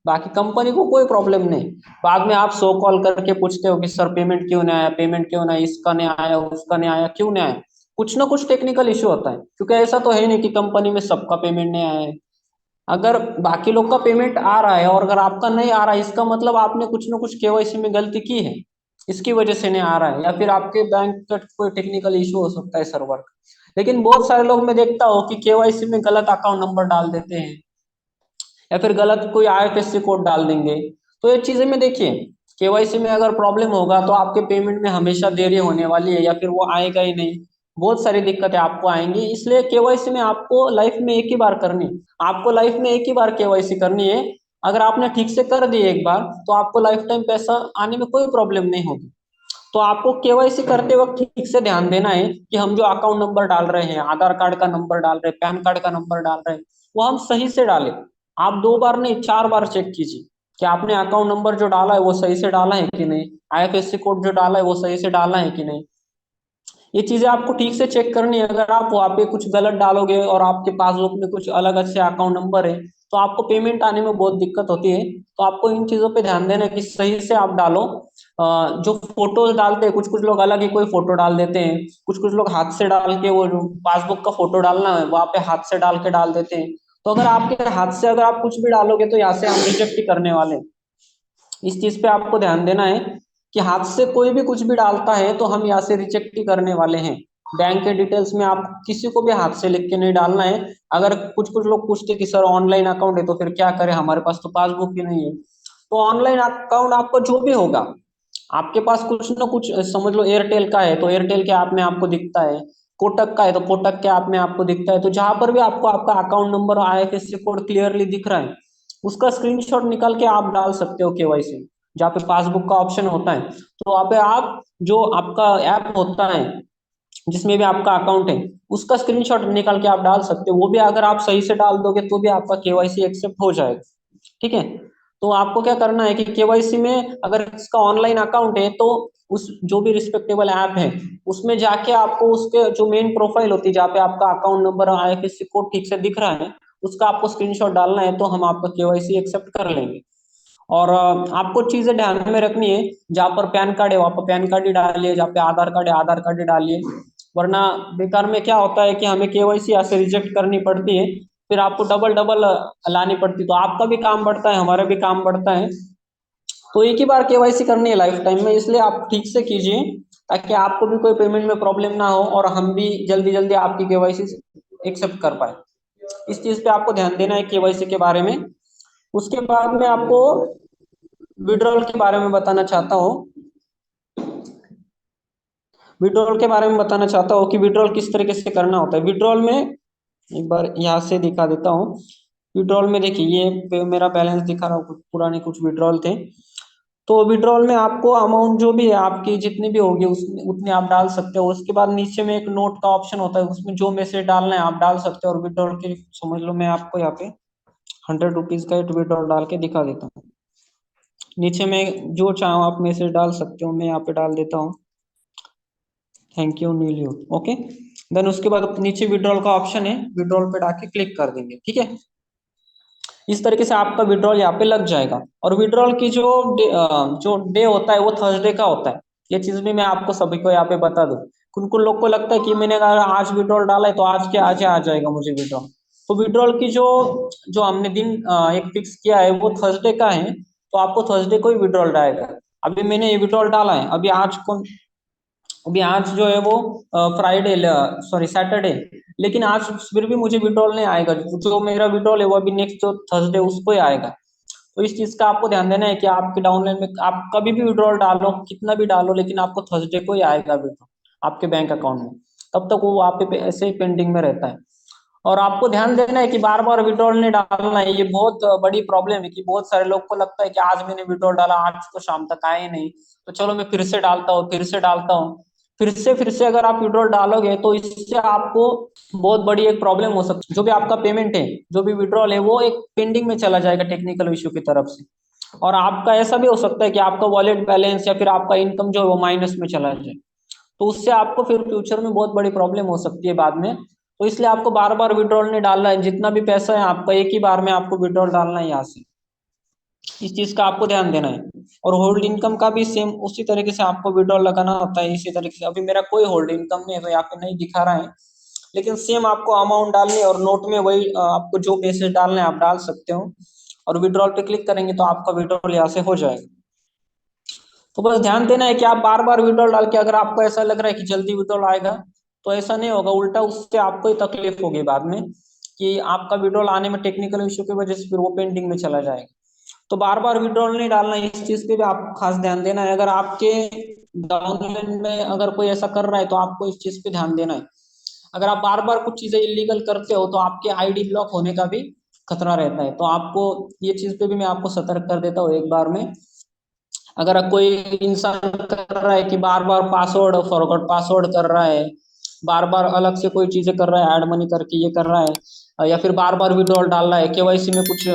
बाकी कंपनी को कोई प्रॉब्लम नहीं। बाद में आप सो कॉल करके पूछते हो कि सर पेमेंट क्यों नहीं आया, पेमेंट क्यों नहीं, इसका नहीं आया, उसका नहीं आया, क्यों नहीं आया। कुछ ना कुछ टेक्निकल इशू होता है, क्योंकि ऐसा तो है नहीं कि कंपनी में सबका पेमेंट नहीं आया है। अगर बाकी लोग का पेमेंट आ रहा है और अगर आपका नहीं आ रहा है, इसका मतलब आपने कुछ ना कुछ केवाईसी में गलती की है, इसकी वजह से नहीं आ रहा है, या फिर आपके बैंक का कोई टेक्निकल इशू हो सकता है सर्वर का। लेकिन बहुत सारे लोग मैं देखता हूँ कि केवाईसी में गलत अकाउंट नंबर डाल देते हैं, या फिर गलत कोई आईएफएससी कोड डाल देंगे। तो ये चीजें में देखिए, केवाईसी में अगर प्रॉब्लम होगा तो आपके पेमेंट में हमेशा देरी होने वाली है, या फिर वो आएगा ही नहीं। बहुत सारी दिक्कतें आपको आएंगी, इसलिए केवाईसी में आपको लाइफ में एक ही बार करनी है। आपको लाइफ में एक ही बार केवाईसी करनी है। अगर आपने ठीक से कर दी एक बार, तो आपको लाइफ टाइम पैसा आने में कोई प्रॉब्लम नहीं होगी। तो आपको केवाईसी करते वक्त ठीक से ध्यान देना है कि हम जो अकाउंट नंबर डाल रहे हैं, आधार कार्ड का नंबर डाल रहे हैं, पैन कार्ड का नंबर डाल रहे हैं, वो हम सही से डालें। आप 2 बार नहीं 4 बार चेक कीजिए कि आपने अकाउंट नंबर जो डाला है वो सही से डाला है कि नहीं, आईएफएससी कोड जो डाला है वो सही से डाला है कि नहीं। ये चीजें आपको ठीक से चेक करनी है। अगर आप वहाँ पे कुछ गलत डालोगे और आपके पासबुक में कुछ अलग से अकाउंट नंबर है, तो आपको पेमेंट आने में बहुत दिक्कत होती है। तो आपको इन चीजों पे ध्यान देना है कि सही से आप डालो। जो फोटो डालते हैं, कुछ कुछ लोग अलग ही कोई फोटो डाल देते हैं, कुछ कुछ लोग हाथ से डाल के, वो जो पासबुक का फोटो डालना है वहां पे हाथ से डाल के डाल देते हैं। तो अगर आपके हाथ से अगर आप कुछ भी डालोगे तो यहाँ से हम रिजेक्ट ही करने वाले हैं। इस चीज पे आपको ध्यान देना है कि हाथ से कोई भी कुछ भी डालता है तो हम यहाँ से रिजेक्ट ही करने वाले हैं। बैंक के डिटेल्स में आप किसी को भी हाथ से लिख के नहीं डालना है। अगर कुछ कुछ लोग पूछते कि सर ऑनलाइन अकाउंट है तो फिर क्या करें, हमारे पास तो पासबुक ही नहीं है। तो ऑनलाइन अकाउंट आपका जो भी होगा, आपके पास कुछ ना कुछ, समझ लो एयरटेल का है तो एयरटेल के ऐप में आपको दिखता है, कोटक का है तो कोटक के ऐप में आपको दिखता है। तो जहां पर भी आपको आपका अकाउंट नंबर और आईएफएससी कोड क्लियरली दिख रहा है, उसका स्क्रीनशॉट निकाल के आप डाल सकते हो केवाईसी। जहाँ पे पासबुक का ऑप्शन होता है, तो वहाँ पे आप जो आपका ऐप होता है जिसमें भी आपका अकाउंट है, उसका स्क्रीनशॉट निकाल के आप डाल सकते हो। वो भी अगर आप सही से डाल दोगे तो भी आपका केवाईसी एक्सेप्ट हो जाएगा, ठीक है। तो आपको क्या करना है कि केवाईसी में अगर इसका ऑनलाइन अकाउंट है तो उस जो भी रिस्पेक्टेबल ऐप है उसमें जाके आपको उसके जो मेन प्रोफाइल होती है जहाँ पे आपका अकाउंट नंबर और आईएफएससी कोड ठीक से दिख रहा है, उसका आपको स्क्रीनशॉट डालना है, तो हम आपका केवाईसी एक्सेप्ट कर लेंगे। और आपको चीजें ध्यान में रखनी है, जहाँ पर पैन कार्ड है वहाँ पर पैन कार्ड ही डालिए, जहाँ पे आधार कार्ड है आधार कार्ड ही डालिए। वरना बेकार में क्या होता है कि हमें केवाईसी ऐसे रिजेक्ट करनी पड़ती है, फिर आपको डबल डबल लानी पड़ती है, तो आपका भी काम बढ़ता है, हमारा भी काम बढ़ता है। तो एक ही बार केवाईसी करनी है लाइफ टाइम में, इसलिए आप ठीक से कीजिए, ताकि आपको भी कोई पेमेंट में प्रॉब्लम ना हो और हम भी जल्दी जल्दी आपकी केवाईसी एक्सेप्ट कर पाए। इस चीज पे आपको ध्यान देना है केवाईसी के बारे में। उसके बाद में आपको विड्रॉल के बारे में बताना चाहता हूँ। विड्रॉल के बारे में बताना चाहता हूँ कि विड्रॉल किस तरीके से करना होता है। विड्रॉल में एक बार यहाँ से दिखा देता हूँ। विड्रॉल में देखिए, ये मेरा बैलेंस दिखा रहा हूँ, कुछ पुराने कुछ विड्रॉल थे। तो विड्रॉल में आपको अमाउंट जो भी है आपकी जितनी भी होगी उसमें उतनी आप डाल सकते हो। उसके बाद नीचे में एक नोट का ऑप्शन होता है, उसमें जो मैसेज डालना है आप डाल सकते हो। और विड्रॉल के समझ लो, मैं आपको यहाँ पे 100 रुपीज का एक विड्रॉल डाल के दिखा देता हूँ। नीचे में जो चाहो आप मैसेज डाल सकते हो, मैं यहाँ पे डाल देता हूँ, थैंक यू नीलियो। ओके, देन उसके बाद नीचे विड्रॉल का ऑप्शन है, विड्रॉल पे डाके क्लिक कर देंगे, ठीक है। इस तरीके से आपका विड्रॉल यहाँ पे लग जाएगा। और विड्रॉल की जो डे होता है वो थर्सडे का होता है। ये चीज भी मैं आपको सभी को यहाँ पे बता दूं। कुछ कुछ लोग को लगता है कि मैंने अगर आज विड्रॉल डाला है तो आज के आज ही आ जाएगा मुझे विड्रॉल। तो विड्रॉल की जो जो हमने दिन एक फिक्स किया है वो थर्सडे का है, तो आपको थर्सडे को ही विड्रॉल डालेगा। अभी मैंने ये विड्रॉल डाला है, अभी आज जो है वो फ्राइडे, सॉरी सैटरडे, लेकिन आज फिर भी मुझे विड्रॉल नहीं आएगा। जो मेरा विड्रॉल है वो अभी नेक्स्ट जो थर्सडे उसको ही आएगा। तो इस चीज का आपको ध्यान देना है कि आपके डाउनलाइन में आप कभी भी विड्रॉल डालो, कितना भी डालो, लेकिन आपको थर्सडे को ही आएगा विड्रॉल आपके बैंक अकाउंट में। तब तक वो आप पे ऐसे ही पेंडिंग में रहता है। और आपको ध्यान देना है कि बार बार विड्रॉल नहीं डालना है। ये बहुत बड़ी प्रॉब्लम है कि बहुत सारे लोग को लगता है कि आज मैंने विड्रॉल डाला, आज तो शाम तक आए नहीं, तो चलो मैं फिर से डालता हूँ, फिर से डालता हूँ। फिर से अगर आप विड्रॉल डालोगे तो इससे आपको बहुत बड़ी एक प्रॉब्लम हो सकती है। जो भी आपका पेमेंट है, जो भी विड्रॉल है, वो एक पेंडिंग में चला जाएगा टेक्निकल इश्यू की तरफ से। और आपका ऐसा भी हो सकता है कि आपका वॉलेट बैलेंस या फिर आपका इनकम जो है वो माइनस में चला जाए। तो उससे आपको फिर फ्यूचर में बहुत बड़ी प्रॉब्लम हो सकती है बाद में। तो इसलिए आपको बार बार विड्रॉल नहीं डालना है। जितना भी पैसा है आपका, एक ही बार में आपको विड्रॉल डालना है यहाँ से। इस चीज का आपको ध्यान देना है। और होल्ड इनकम का भी सेम उसी तरीके से आपको विड्रॉल लगाना होता है। इसी तरीके से अभी मेरा कोई होल्ड इनकम नहीं है तो यहाँ पे नहीं दिखा रहा है, लेकिन सेम आपको अमाउंट डालनी है और नोट में वही आपको जो पैसे डालने हैं आप डाल सकते हो। और विड्रॉल पे क्लिक करेंगे तो आपका विड्रॉल यहाँ से हो जाएगा। तो बस ध्यान देना है कि आप बार बार विड्रॉल डाल के, अगर आपको ऐसा लग रहा है कि जल्दी विड्रॉल आएगा, तो ऐसा नहीं होगा, उल्टा उससे आपको ही तकलीफ होगी बाद में, कि आपका विड्रॉल आने में टेक्निकल इश्यू की वजह से फिर वो पेंडिंग में चला जाएगा। तो बार बार विड्रॉल नहीं डालना है, इस चीज पे भी आपको खास ध्यान देना है। अगर आपके डाउनलाइन में अगर कोई ऐसा कर रहा है तो आपको इस चीज पे ध्यान देना है। अगर आप बार बार कुछ चीजें इलीगल करते हो तो आपके आईडी ब्लॉक होने का भी खतरा रहता है। तो आपको ये चीज पे भी मैं आपको सतर्क कर देता हूँ एक बार में। अगर कोई इंसान कर रहा है कि बार बार पासवर्ड फॉरगॉट पासवर्ड कर रहा है, बार बार अलग से कोई चीजें कर रहा है, ऐड मनी करके ये कर रहा है, या फिर बार बार विड्रॉल डाल रहा है, केवाईसी में कुछ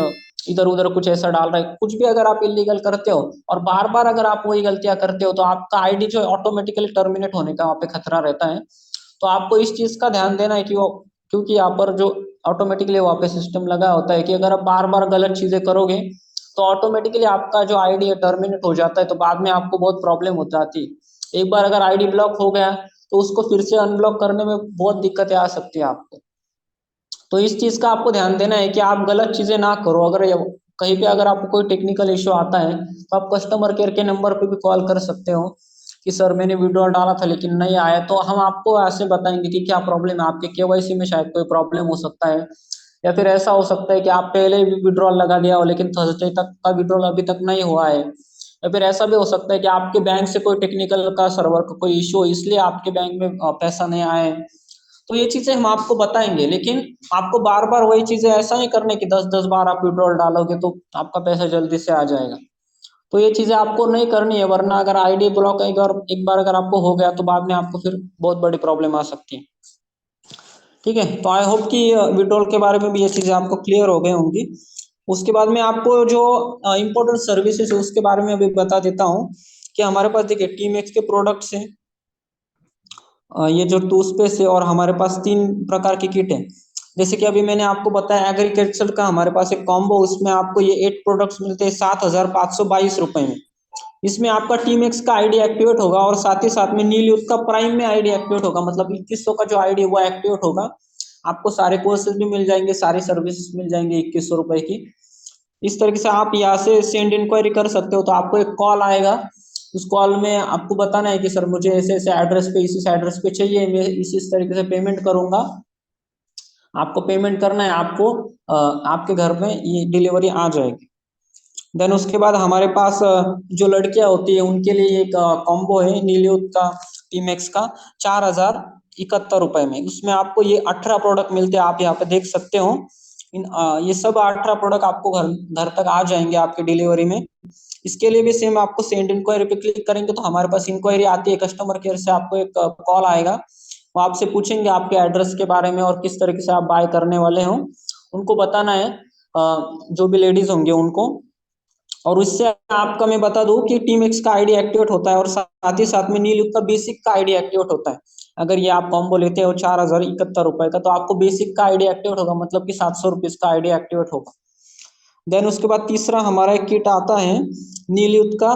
इधर उधर कुछ ऐसा डाल रहा है, कुछ भी अगर आप इलीगल करते हो और बार बार अगर आप वही गलतियां करते हो, तो आपका आईडी जो है ऑटोमेटिकली टर्मिनेट होने का वहाँ पे खतरा रहता है। तो आपको इस चीज का ध्यान देना है कि वो, क्योंकि यहाँ पर जो ऑटोमेटिकली वहाँ पे सिस्टम लगा होता है कि अगर आप बार बार गलत चीजें करोगे तो ऑटोमेटिकली आपका जो आईडी है टर्मिनेट हो जाता है। तो बाद में आपको बहुत प्रॉब्लम हो जाती है। एक बार अगर आईडी ब्लॉक हो गया तो उसको फिर से अनब्लॉक करने में बहुत दिक्कतें आ सकती है आपको। तो इस चीज का आपको ध्यान देना है कि आप गलत चीजें ना करो। अगर कहीं पे अगर आपको कोई टेक्निकल इश्यू आता है तो आप कस्टमर केयर के नंबर पे भी कॉल कर सकते हो कि सर मैंने विड्रॉल डाला था लेकिन नहीं आया। तो हम आपको ऐसे बताएंगे कि क्या प्रॉब्लम है, आपके केवाईसी में शायद कोई प्रॉब्लम हो सकता है, या फिर ऐसा हो सकता है कि आप पहले भी विड्रॉल लगा दिया हो लेकिन थर्सडे तक का विड्रॉल अभी तक नहीं हुआ है, या फिर ऐसा भी हो सकता है कि आपके बैंक से कोई टेक्निकल का सर्वर का कोई इशू हो इसलिए आपके बैंक में पैसा नहीं आया है। तो ये चीजें हम आपको बताएंगे, लेकिन आपको बार बार वही चीजें ऐसा नहीं करने की 10-10 बार आप विड्रॉल डालोगे तो आपका पैसा जल्दी से आ जाएगा। तो ये चीजें आपको नहीं करनी है, वरना अगर आईडी ब्लॉक एक बार अगर आपको हो गया तो बाद में आपको फिर बहुत बड़ी प्रॉब्लम आ सकती है। ठीक है, तो आई होप कि विड्रॉल के बारे में भी ये चीजें आपको क्लियर हो गई होंगी। उसके बाद में आपको जो इम्पोर्टेंट सर्विसेज है उसके बारे में अभी बता देता हूँ कि हमारे पास देखिए टीम एक्स के प्रोडक्ट्स हैं। ये जो टू स्पेस है, और हमारे पास 3 प्रकार की किट है। जैसे कि अभी मैंने आपको बताया एग्रीकल्चर का हमारे पास एक कॉम्बो, उसमें आपको ये 8 प्रोडक्ट्स मिलते हैं 7,522 रुपए में। इसमें आपका टीम एक्स का आईडी एक्टिवेट होगा और साथ ही साथ में नीलयुक्त का प्राइम में आईडी एक्टिवेट होगा, मतलब 2100 का जो आईडी है वो एक्टिवेट होगा। आपको सारे कोर्सेज भी मिल जाएंगे, सारी सर्विसेज मिल जाएंगे 2100 रुपए की। इस तरीके से आप यहाँ से सेंड इंक्वायरी कर सकते हो। तो आपको एक कॉल आएगा, उस कॉल में आपको बताना है कि सर मुझे ऐसे ऐसे एड्रेस पे इस एड्रेस पे चाहिए, मैं इस तरीके से पेमेंट करूंगा। आपको पेमेंट करना है, आपको आपके घर में ये डिलीवरी आ जाएगी। देन उसके बाद हमारे पास जो लड़कियां होती है उनके लिए एक कॉम्बो है नीलियुक्त का टीम एक्स का 4,071 रुपए में। उसमें आपको ये 18 प्रोडक्ट मिलते हैं, आप यहाँ पे देख सकते हो। ये सब 18 प्रोडक्ट आपको घर घर तक आ जाएंगे आपके डिलीवरी में। इसके लिए भी सेम आपको सेंड इंक्वायरी पे क्लिक करेंगे तो हमारे पास इंक्वायरी आती है, कस्टमर केयर से आपको एक कॉल आएगा। वो आपसे पूछेंगे आपके एड्रेस के बारे में और किस तरीके से आप बाय करने वाले हो। उनको बताना है, जो भी लेडीज होंगे उनको। और उससे आपका मैं बता दूं कि टीम एक्स का आईडी एक्टिवेट होता है और साथ ही साथ में नीलयुक्त का बेसिक का आईडी एक्टिवेट होता है। अगर ये आप कॉम्बो लेते हो 4,071 रुपए का, तो आपको बेसिक का आईडी एक्टिवेट होगा, मतलब कि 700 रुपीज का आईडी एक्टिवेट होगा। देन उसके बाद तीसरा हमारा एक किट आता है नीलयुक्त का,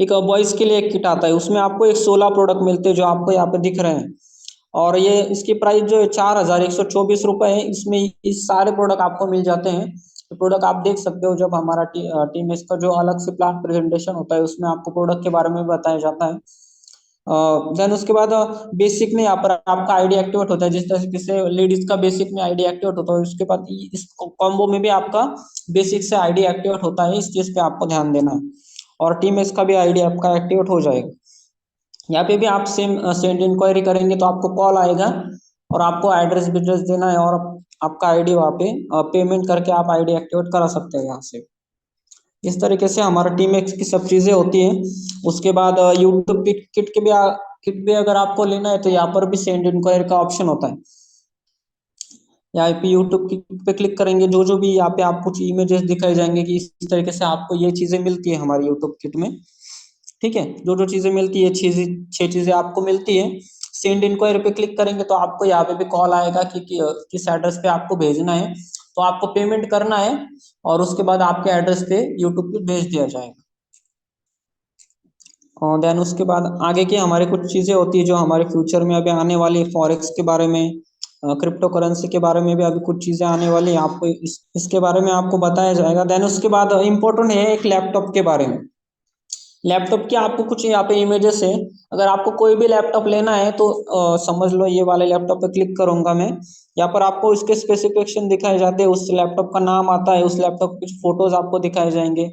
एक बॉयज के लिए एक किट आता है। उसमें आपको एक 16 प्रोडक्ट मिलते हैं जो आपको यहाँ पे दिख रहे हैं। और ये इसकी प्राइस जो है 4,124 रुपए है। इसमें इस सारे प्रोडक्ट आपको मिल जाते हैं। तो प्रोडक्ट आप देख सकते हो, जब हमारा टीम इसका जो अलग से प्लान प्रेजेंटेशन होता है उसमें आपको प्रोडक्ट के बारे में बताया जाता है। देन उसके बाद बेसिक में यहाँ पर आपका आईडी एक्टिवेट होता है, जिस तरीके से लेडीज का बेसिक में आईडी एक्टिवेट होता है, उसके बाद इस कॉम्बो में भी आपका बेसिक से आईडी एक्टिवेट होता है। इस चीज पे आपको ध्यान देना है। और टीम एस का भी आईडी आपका एक्टिवेट हो जाएगा। यहाँ पे भी आप सेम सेंड इंक्वायरी करेंगे तो आपको कॉल आएगा और आपको एड्रेस विड्रेस देना है और आपका आईडी वहाँ पे पेमेंट करके आप आईडी एक्टिवेट करा सकते हैं यहाँ से। इस तरीके से हमारा टीम एक्स की सब चीजें होती हैं। उसके बाद यूट्यूब किट के भी किट भी अगर आपको लेना है तो यहाँ पर भी सेंड इंक्वायरी का ऑप्शन होता है। यहाँ पे यूट्यूब पे क्लिक करेंगे, जो जो भी यहाँ पे आपको कुछ इमेजेस दिखाई जाएंगे कि इस तरीके से आपको ये चीजें मिलती है हमारी यूट्यूब किट में। ठीक है, जो जो चीजें मिलती है, छह चीजें आपको मिलती है। सेंड इंक्वायरी पे क्लिक करेंगे तो आपको यहाँ पे भी कॉल आएगा कि किस एड्रेस पे आपको भेजना है, तो आपको पेमेंट करना है और उसके बाद आपके एड्रेस पे यूट्यूब पे भेज दिया जाएगा। और देन उसके बाद आगे की हमारी कुछ चीजें होती है जो हमारे फ्यूचर में अभी आने वाली है, फॉरेक्स के बारे में, क्रिप्टो करेंसी के बारे में भी अभी कुछ चीजें आने वाली है, आपको इसके बारे में आपको बताया जाएगा। देन उसके बाद इम्पोर्टेंट है एक लैपटॉप के बारे में। लैपटॉप की आपको कुछ यहाँ पे इमेजेस है। अगर आपको कोई भी लैपटॉप लेना है तो समझ लो ये वाले लैपटॉप पे क्लिक करूंगा मैं। यहाँ पर आपको इसके स्पेसिफिकेशन दिखाए जाते हैं, उस लैपटॉप का नाम आता है, उस लैपटॉप के कुछ फोटोज आपको दिखाए जाएंगे।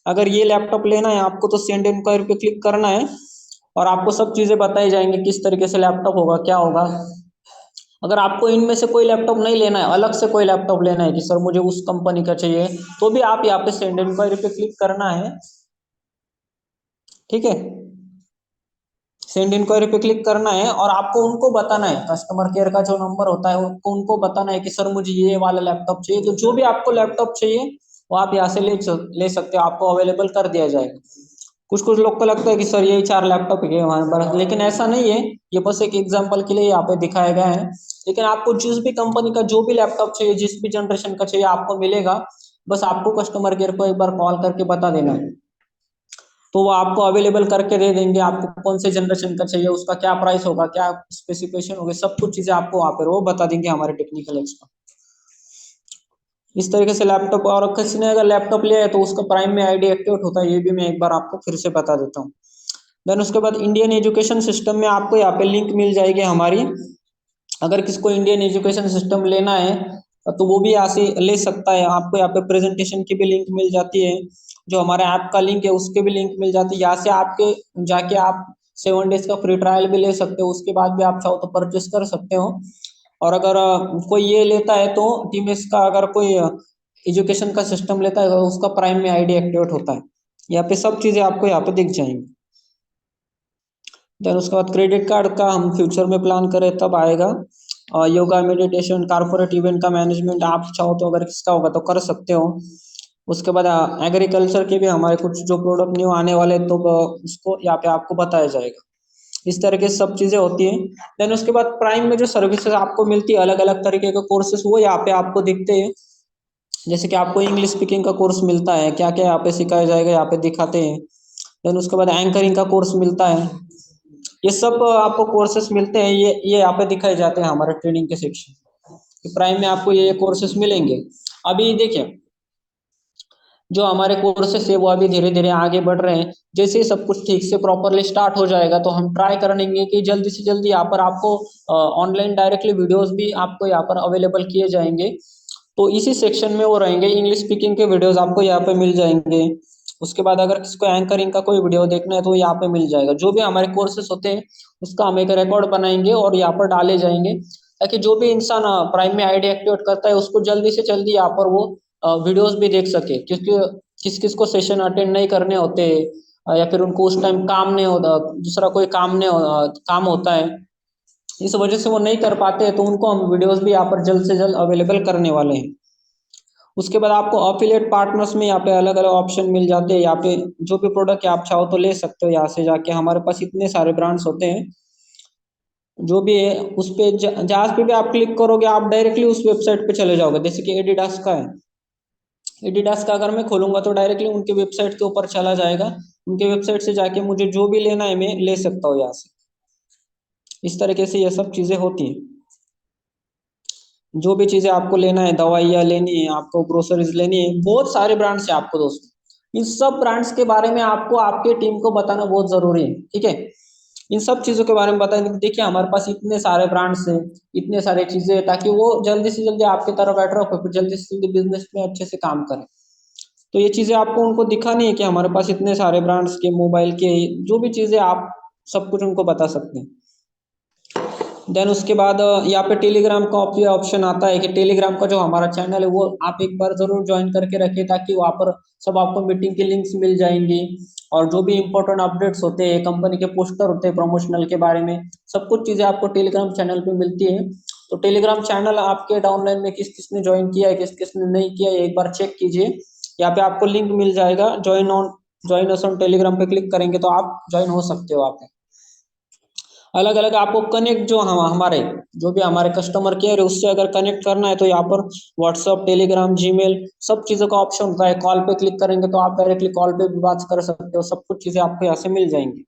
अगर ये लैपटॉप लेना है आपको तो सेंड इंक्वायरी पे क्लिक करना है और आपको सब चीजें बताई जाएंगी किस तरीके से लैपटॉप होगा, क्या होगा। अगर आपको इनमें से कोई लैपटॉप नहीं लेना है, अलग से कोई लैपटॉप लेना है कि सर मुझे उस कंपनी का चाहिए, तो भी आप यहाँ पे सेंड इंक्वायरी पे क्लिक करना है। ठीक है, सेंड इंक्वायरी पे क्लिक करना है और आपको उनको बताना है, कस्टमर केयर का जो नंबर होता है उनको बताना है कि सर मुझे ये वाला लैपटॉप चाहिए। तो जो भी आपको लैपटॉप चाहिए वो आप यहाँ से ले सकते हो, आपको अवेलेबल कर दिया जाएगा। कुछ कुछ लोग को लगता है कि सर यही 4 लैपटॉप है हमारे पास, लेकिन ऐसा नहीं है। ये बस एक एग्जांपल के लिए यहाँ पे दिखाया गया है। लेकिन आपको जिस भी कंपनी का जो भी लैपटॉप चाहिए, जिस भी जनरेशन का चाहिए आपको मिलेगा। बस आपको कस्टमर केयर को एक बार कॉल करके बता देना है, तो वो आपको अवेलेबल करके दे देंगे। आपको कौन से जनरेशन का चाहिए, उसका क्या प्राइस होगा, क्या स्पेसिफिकेशन होगा, सब कुछ चीजें आपको वहाँ पर वो बता देंगे हमारे टेक्निकल एक्सपर्ट। इस तरीके से लैपटॉप, और किसी ने अगर लैपटॉप लिया है तो उसका प्राइम में आईडी एक्टिवेट होता है, ये भी मैं एक बार आपको फिर से बता देता हूँ। देन उसके बाद इंडियन एजुकेशन सिस्टम में आपको यहाँ पे लिंक मिल जाएगी हमारी। अगर किसको इंडियन एजुकेशन सिस्टम लेना है तो वो भी यहाँ से ले सकता है। आपको यहाँ पे प्रेजेंटेशन की भी लिंक मिल जाती है, जो हमारे ऐप का लिंक है उसके भी लिंक मिल जाती है। यहाँ से आपके जाके आप 7 डेज का फ्री ट्रायल भी ले सकते हो, उसके बाद भी आप चाहो तो परचेस कर सकते हो। और अगर कोई ये लेता है तो टीमएस का अगर कोई एजुकेशन का सिस्टम लेता है तो उसका प्राइम में आईडी एक्टिवेट होता है। यहाँ पे सब चीजें आपको यहाँ पे दिख जाएंगी। देन उसके बाद क्रेडिट कार्ड का हम फ्यूचर में प्लान करें तब आएगा। और योगा, मेडिटेशन, कारपोरेट इवेंट का मैनेजमेंट आप चाहो तो अगर किसका होगा तो कर सकते हो। उसके बाद एग्रीकल्चर के भी हमारे कुछ जो प्रोडक्ट न्यू आने वाले तो उसको यहाँ पे आपको बताया जाएगा। इस तरह की सब चीजें होती हैं। देन उसके बाद प्राइम में जो सर्विसेज आपको मिलती है, अलग अलग तरीके के कोर्सेज वो यहाँ पे आपको दिखते हैं। जैसे कि आपको इंग्लिश स्पीकिंग का कोर्स मिलता है, क्या क्या यहाँ पे सिखाया जाएगा यहाँ पे दिखाते हैं। देन उसके बाद एंकरिंग का कोर्स मिलता है। ये सब आपको कोर्सेस मिलते हैं, ये यहाँ पे दिखाए जाते हैं हमारे ट्रेनिंग के सेक्शन। प्राइम में आपको ये कोर्सेस मिलेंगे। अभी देखिए जो हमारे कोर्सेस है वो अभी धीरे धीरे आगे बढ़ रहे हैं। जैसे ही सब कुछ ठीक से प्रॉपरली स्टार्ट हो जाएगा तो हम ट्राई करेंगे कि जल्दी से जल्दी यहाँ पर आपको ऑनलाइन डायरेक्टली वीडियोस भी आपको यहाँ पर अवेलेबल किए जाएंगे। तो इसी सेक्शन में वो रहेंगे, इंग्लिश स्पीकिंग के वीडियोस आपको यहाँ पे मिल जाएंगे। उसके बाद अगर किसको एंकरिंग का कोई वीडियो देखना है तो यहाँ पे मिल जाएगा। जो भी हमारे कोर्सेस होते हैं उसका हम एक रिकॉर्ड बनाएंगे और यहाँ पर डाले जाएंगे, ताकि जो भी इंसान प्राइम में आईडी एक्टिवेट करता है उसको जल्दी से जल्दी यहाँ पर वो वीडियोस भी देख सके। क्योंकि किस किस को सेशन अटेंड नहीं करने होते या फिर उनको उस टाइम काम नहीं होता, दूसरा कोई काम होता है, इस वजह से वो नहीं कर पाते हैं, तो उनको हम वीडियोस भी यहाँ पर जल्द से जल्द अवेलेबल करने वाले हैं। उसके बाद आपको अफिलिएट पार्टनर्स में यहाँ पे अलग अलग ऑप्शन मिल जाते हैं। यहाँ पे जो भी प्रोडक्ट आप चाहो तो ले सकते हो, यहाँ से जाके हमारे पास इतने सारे ब्रांड्स होते हैं। जो भी है उस पे जहाँ पे भी आप क्लिक करोगे आप डायरेक्टली उस वेबसाइट पे चले जाओगे। जैसे कि एडिडास का है, एडिडास का अगर मैं खोलूंगा तो डायरेक्टली उनके वेबसाइट के ऊपर चला जाएगा। उनके वेबसाइट से जाके मुझे जो भी लेना है मैं ले सकता हूँ यहाँ से। इस तरीके से ये सब चीजें होती हैं। जो भी चीजें आपको लेना है, दवाइयाँ लेनी है, आपको ग्रोसरीज लेनी है, बहुत सारे ब्रांड्स है आपको दोस्तों। इन सब ब्रांड्स के बारे में आपको आपके टीम को बताना बहुत जरूरी है। ठीक है, इन सब चीजों के बारे में बताएंगे। देखिए हमारे पास इतने सारे ब्रांड्स हैं, इतने सारे चीजें हैं, ताकि वो जल्दी से जल्दी आपकी तरफ अट्रैक्ट हो, जल्दी से जल्दी बिजनेस में अच्छे से काम करें। तो ये चीजें आपको उनको दिखानी है कि हमारे पास इतने सारे ब्रांड्स के, मोबाइल के, जो भी चीजें आप सब कुछ उनको बता सकते हैं। देन उसके बाद यहाँ पे टेलीग्राम का ऑप्शन आता है कि टेलीग्राम का जो हमारा चैनल है वो आप एक बार जरूर ज्वाइन करके रखिए, ताकि वहाँ पर सब आपको मीटिंग की लिंक्स मिल जाएंगी, और जो भी इंपॉर्टेंट अपडेट्स होते हैं, कंपनी के पोस्टर होते हैं प्रमोशनल के बारे में, सब कुछ चीज़ें आपको टेलीग्राम चैनल पे मिलती है। तो टेलीग्राम चैनल आपके डाउनलाइन में किस किसने ज्वाइन किया है, किस किसने नहीं किया है, एक बार चेक कीजिए। यहाँ पे आपको लिंक मिल जाएगा, ज्वाइन अस ऑन टेलीग्राम पे क्लिक करेंगे तो आप ज्वाइन हो सकते हो। आप अलग अलग आपको कनेक्ट जो हमारे जो भी हमारे कस्टमर केयर है उससे अगर कनेक्ट करना है तो यहाँ पर व्हाट्सअप, टेलीग्राम, जीमेल, सब चीज़ों का ऑप्शन होता है। कॉल पे क्लिक करेंगे तो आप डायरेक्टली कॉल पे भी बात कर सकते हो, सब कुछ चीज़ें आपको यहाँ से मिल जाएंगी।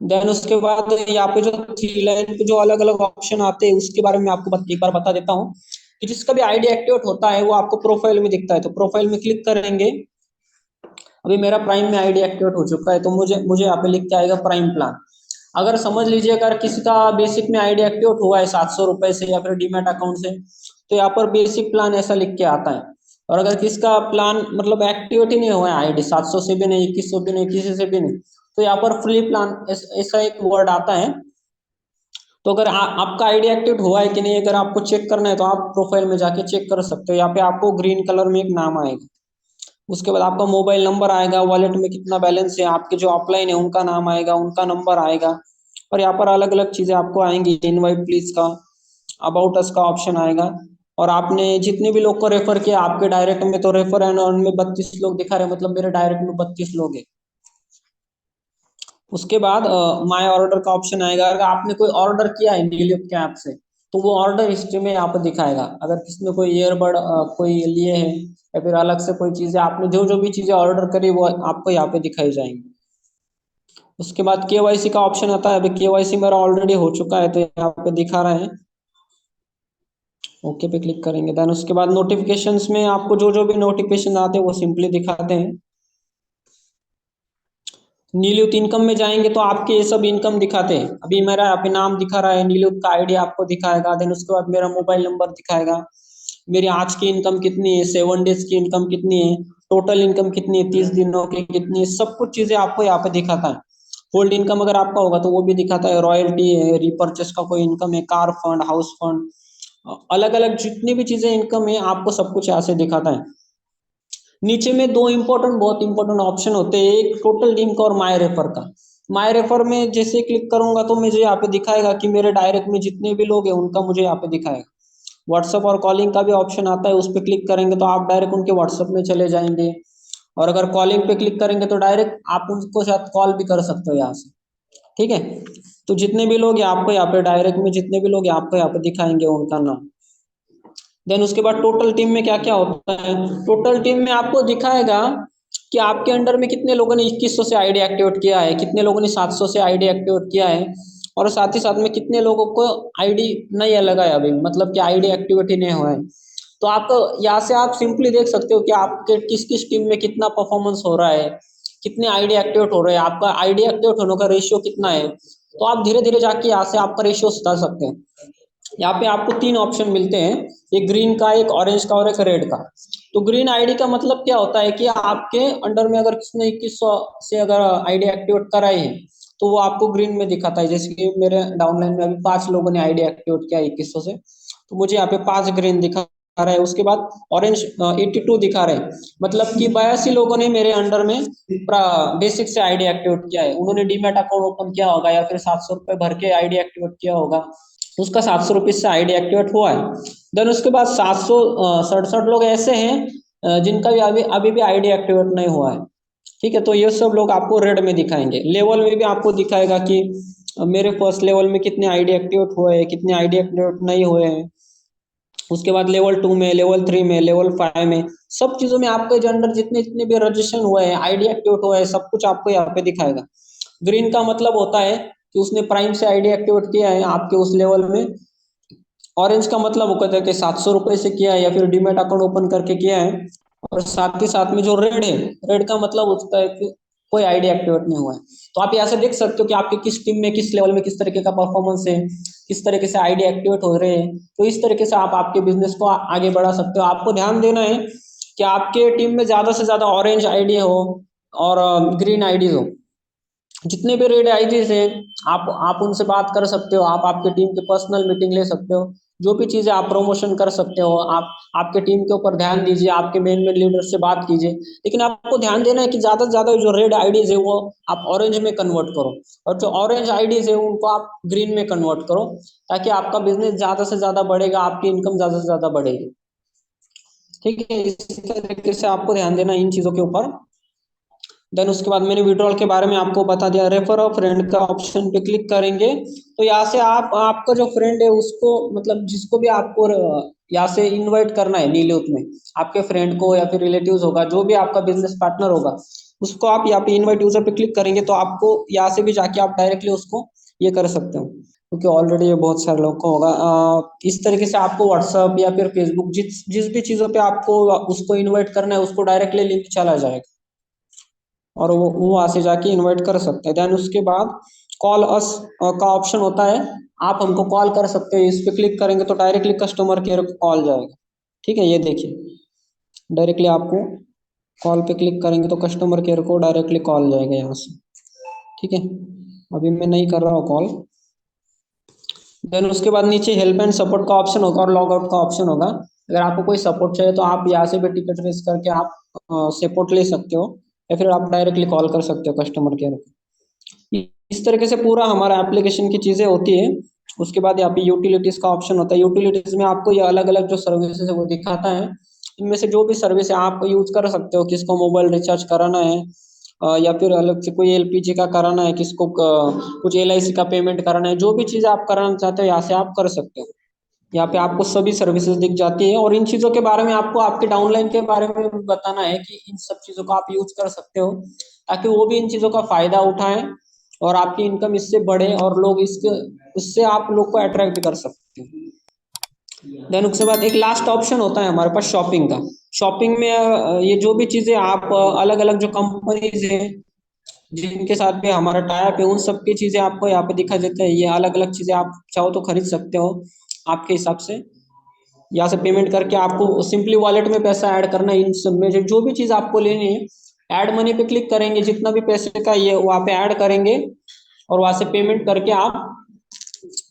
देन उसके बाद यहाँ पे जो थ्री लाइन पे जो अलग अलग ऑप्शन आते हैं उसके बारे में आपको एक बार बता देता हूँ कि जिसका भी आईडी एक्टिवेट होता है वो आपको प्रोफाइल में दिखता है। तो प्रोफाइल में क्लिक करेंगे, अभी मेरा प्राइम में आईडी एक्टिवेट हो चुका है तो मुझे मुझे यहाँ पे लिख के आएगा प्राइम प्लान। अगर समझ लीजिए अगर किसी का बेसिक में आईडी एक्टिवेट हुआ है 700 रुपए से या फिर डीमैट अकाउंट से, तो यहाँ पर बेसिक प्लान ऐसा लिख के आता है। और अगर किसका प्लान मतलब एक्टिवेट ही नहीं हुआ है, आईडी 700 से भी नहीं, 2100 भी नहीं, किसी से भी नहीं, तो यहाँ पर फ्री प्लान ऐसा एक वर्ड आता है। तो अगर आपका आईडी एक्टिवेट हुआ है कि नहीं, अगर आपको चेक करना है तो आप प्रोफाइल में जाके चेक कर सकते हो। यहाँ पे आपको ग्रीन कलर में एक नाम आएगा, उसके बाद आपका मोबाइल नंबर आएगा, वॉलेट में कितना बैलेंस है, आपके जो ऑफलाइन है उनका नाम आएगा, उनका नंबर आएगा, और यहाँ पर अलग अलग चीजें आपको आएंगी। इनवाइट प्लीज का, अबाउट अस का ऑप्शन आएगा, और आपने जितने भी लोग को रेफर किया आपके डायरेक्ट में, तो रेफर एंड अर्न में 32 लोग दिखा रहे हैं, मतलब मेरे डायरेक्ट में 32 लोग हैं। उसके बाद माय ऑर्डर का ऑप्शन आएगा, अगर आपने कोई ऑर्डर किया है नीलियो के ऐप से तो वो ऑर्डर हिस्ट्री में यहाँ पर दिखाएगा। अगर किसी ने कोई ईयरबड कोई लिए है या फिर अलग से कोई चीजें आपने जो जो भी चीजें ऑर्डर करी वो आपको यहाँ पे दिखाई जाएंगी। उसके बाद केवाईसी का ऑप्शन आता है, अभी केवाईसी मेरा ऑलरेडी हो चुका है तो यहाँ पे दिखा रहा है, ओके पे क्लिक करेंगे। देन उसके बाद नोटिफिकेशंस में आपको जो जो भी नोटिफिकेशन आते हैं वो सिंपली दिखाते हैं। नीलुत इनकम में जाएंगे तो आपके ये सब इनकम दिखाते हैं। अभी मेरा यहाँ पे नाम दिखा रहा है, नीलुत का आईडी आपको दिखाएगा, देन उसके बाद मेरा मोबाइल नंबर दिखाएगा, मेरी आज की इनकम कितनी है, 7 डेज की इनकम कितनी है, टोटल इनकम कितनी है, 30 दिनों की कितनी है, सब कुछ चीजें आपको यहाँ पे दिखाता है। होल्ड इनकम अगर आपका होगा तो वो भी दिखाता है, रॉयल्टी है, रिपर्चेस का कोई इनकम है, कार फंड, हाउस फंड, अलग अलग जितनी भी चीजें इनकम है आपको सब कुछ यहाँ से दिखाता है। नीचे में दो इंपॉर्टेंट बहुत इंपॉर्टेंट ऑप्शन होते हैं, एक टोटल टीम का और माय रेफर का। माय रेफर में जैसे क्लिक करूंगा तो मुझे यहाँ पे दिखाएगा कि मेरे डायरेक्ट में जितने भी लोग हैं उनका मुझे यहाँ पे दिखाएगा। व्हाट्सएप और कॉलिंग का भी ऑप्शन आता है, उस पर क्लिक करेंगे तो आप डायरेक्ट उनके व्हाट्सएप में चले जाएंगे, और अगर कॉलिंग पे क्लिक करेंगे तो डायरेक्ट आप उनको साथ कॉल भी कर सकते हो यहाँ से। ठीक है, तो जितने भी लोग हैं आपको यहाँ पे डायरेक्ट में जितने भी लोग हैं आपको यहाँ पे दिखाएंगे उनका नाम। देन उसके बाद टोटल टीम में क्या क्या होता है, टोटल टीम में आपको दिखाएगा कि आपके अंडर में कितने लोगों ने 2100 से आईडी एक्टिवेट किया है, कितने लोगों ने 700 से आईडी एक्टिवेट किया है, और साथ ही साथ में कितने लोगों को आईडी नहीं लगा है अभी, मतलब कि आईडी एक्टिवेट ही नहीं हुआ है। तो आपको यहाँ से आप सिंपली देख सकते हो कि आपके किस किस टीम में कितना परफॉर्मेंस हो रहा है, कितने आईडी एक्टिवेट हो रहे हैं, आपका आईडी एक्टिवेट होने का रेशियो कितना है। तो आप धीरे धीरे जाके यहाँ से आपका रेशियो सुधार सकते हैं। यहाँ पे आपको तीन ऑप्शन मिलते हैं, एक ग्रीन का, एक ऑरेंज का और एक रेड का। तो ग्रीन आईडी का मतलब क्या होता है कि आपके अंडर में अगर किसने 2100 से अगर आईडी एक्टिवेट कराई है तो वो आपको ग्रीन में दिखाता है। जैसे कि मेरे डाउनलाइन में अभी 5 लोगों ने आईडी एक्टिवेट किया 2100 से, तो मुझे यहाँ पे 5 ग्रीन दिखा रहा है। उसके बाद ऑरेंज 82 दिखा रहे हैं, मतलब कि 82 लोगों ने मेरे अंडर में बेसिक से आईडी एक्टिवेट किया है, उन्होंने डीमैट अकाउंट ओपन किया होगा या फिर 700 रुपए भर के आईडी एक्टिवेट किया होगा, तो उसका 700 रुपीज से आईडी एक्टिवेट हुआ है। देन उसके बाद 767 लोग ऐसे हैं जिनका भी अभी अभी भी आईडी एक्टिवेट नहीं हुआ है। ठीक है, तो ये सब लोग आपको रेड में दिखाएंगे। लेवल में भी आपको दिखाएगा कि मेरे फर्स्ट लेवल में कितने आईडी एक्टिवेट हुए हैं, कितने आईडी एक्टिवेट नहीं हुए हैं। उसके बाद लेवल 2 में, लेवल 3 में, लेवल 5 में, सब चीजों में आपके जो अंडर जितने जितने भी रजिस्ट्रेशन हुए हैं, आईडी एक्टिवेट हुआ है, सब कुछ आपको यहाँ पे दिखाएगा। ग्रीन का मतलब होता है कि उसने प्राइम से आईडी एक्टिवेट किया है आपके उस लेवल में। ऑरेंज का मतलब होता है कि 700 रुपए से किया है या फिर डीमेट अकाउंट ओपन करके किया है। और साथ ही साथ में जो रेड है, रेड का मतलब होता है कि कोई आईडी एक्टिवेट नहीं हुआ है। तो आप यहाँ से देख सकते हो कि आपके किस टीम में किस लेवल में किस तरीके का परफॉर्मेंस है, किस तरीके से आईडी एक्टिवेट हो रहे हैं। तो इस तरीके से आप आपके बिजनेस को आगे बढ़ा सकते हो। आपको ध्यान देना है कि आपके टीम में ज्यादा से ज्यादा ऑरेंज आईडी हो और ग्रीन आईडी हो। जितने भी रेड आईजीज हैं, आप उनसे बात कर सकते हो, आप आपके टीम की पर्सनल मीटिंग ले सकते हो, जो भी चीजें आप प्रमोशन कर सकते हो, आप आपके टीम के ऊपर ध्यान दीजिए, आपके मेन मेन लीडर से बात कीजिए। लेकिन आपको ध्यान देना है कि ज्यादा से ज्यादा जो रेड आईडीज है वो आप ऑरेंज में कन्वर्ट करो, और जो ऑरेंज आईडीज है उनको आप ग्रीन में कन्वर्ट करो, ताकि आपका बिजनेस ज्यादा से ज्यादा बढ़ेगा, आपकी इनकम ज्यादा से ज्यादा बढ़ेगी। ठीक है, इसी तरीके से आपको ध्यान देना इन चीजों के ऊपर। देन उसके बाद मैंने विड्रॉल के बारे में आपको बता दिया। रेफर अ फ्रेंड का ऑप्शन पे क्लिक करेंगे तो यहाँ से आप आपका जो फ्रेंड है उसको, मतलब जिसको भी आपको यहाँ से इनवाइट करना है नीले में, आपके फ्रेंड को या फिर रिलेटिव्स होगा, जो भी आपका बिजनेस पार्टनर होगा, उसको आप यहाँ पे इनवाइट यूजर पे क्लिक करेंगे तो आपको यहाँ से भी जाके आप डायरेक्टली उसको ये कर सकते हो, क्योंकि ऑलरेडी ये बहुत सारे लोग को होगा। इस तरीके से आपको व्हाट्सअप या फिर फेसबुक, जिस जिस भी चीजों पे आपको उसको इनवाइट करना है, उसको डायरेक्टली लिंक चला जाएगा और वो वहां से जाके इनवाइट कर सकते हैं। देन उसके बाद कॉल अस का ऑप्शन होता है, आप हमको कॉल कर सकते हैं, इस पे क्लिक करेंगे तो डायरेक्टली कस्टमर केयर को कॉल जाएगा। ठीक है, ये देखिए, डायरेक्टली आपको कॉल पे क्लिक करेंगे तो कस्टमर केयर को डायरेक्टली कॉल जाएगा यहाँ से। ठीक है, अभी मैं नहीं कर रहा हूँ कॉल। देन उसके बाद नीचे हेल्प एंड सपोर्ट का ऑप्शन होगा और लॉग आउट का ऑप्शन होगा। अगर आपको कोई सपोर्ट चाहिए तो आप यहाँ से भी टिकट रेस करके आप सपोर्ट ले सकते हो, या फिर आप डायरेक्टली कॉल कर सकते हो कस्टमर केयर को। इस तरीके से पूरा हमारा एप्लीकेशन की चीजें होती है। उसके बाद यहाँ पे यूटिलिटीज का ऑप्शन होता है। यूटिलिटीज में आपको ये अलग अलग जो सर्विसेज है वो दिखाता है। इनमें से जो भी सर्विस है आप यूज कर सकते हो, किसको मोबाइल रिचार्ज कराना है, या फिर अलग से कोई एलपीजी का कराना है, किसको कुछ एलआईसी का पेमेंट कराना है, जो भी चीज़ आप कराना चाहते हो यहाँ से आप कर सकते हो। यहाँ पे आपको सभी सर्विसेज दिख जाती है, और इन चीज़ों के बारे में आपको आपके डाउनलाइन के बारे में भी बताना है कि इन सब चीज़ों को आप यूज कर सकते हो, ताकि वो भी इन चीज़ों का फायदा उठाएं और आपकी इनकम इससे बढ़े, और लोग इसके उससे आप लोग को अट्रैक्ट कर सकते हो। देन उसके बाद एक लास्ट ऑप्शन होता है हमारे पास शॉपिंग का। शॉपिंग में ये जो भी चीज़ें आप अलग अलग जो कंपनीज है जिनके साथ भी हमारा टाइप है, उन सब की चीजें आपको यहाँ पे दिखा देते हैं। ये अलग अलग चीजें आप चाहो तो खरीद सकते हो आपके हिसाब से। यहाँ से पेमेंट करके आपको सिंपली वॉलेट में पैसा ऐड करना है। इन सब में जो भी चीज आपको लेनी है, ऐड मनी पे क्लिक करेंगे, जितना भी पैसे का ये वहाँ पे ऐड करेंगे, और वहां से पेमेंट करके आप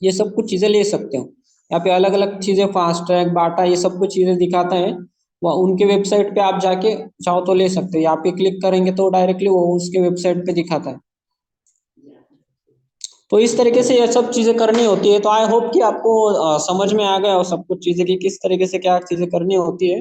ये सब कुछ चीजें ले सकते हो। यहाँ पे अलग अलग चीजें, फास्ट ट्रैक, बाटा, ये सब कुछ चीजें दिखाता है। वह उनके वेबसाइट पे आप जाके चाहो तो ले सकते हो। यहाँ पे क्लिक करेंगे तो डायरेक्टली वो उसके वेबसाइट पे दिखाता है। तो इस तरीके से ये सब चीजें करनी होती है। तो आई होप कि आपको समझ में आ गया और सब कुछ चीजें कि किस तरीके से क्या चीजें करनी होती है।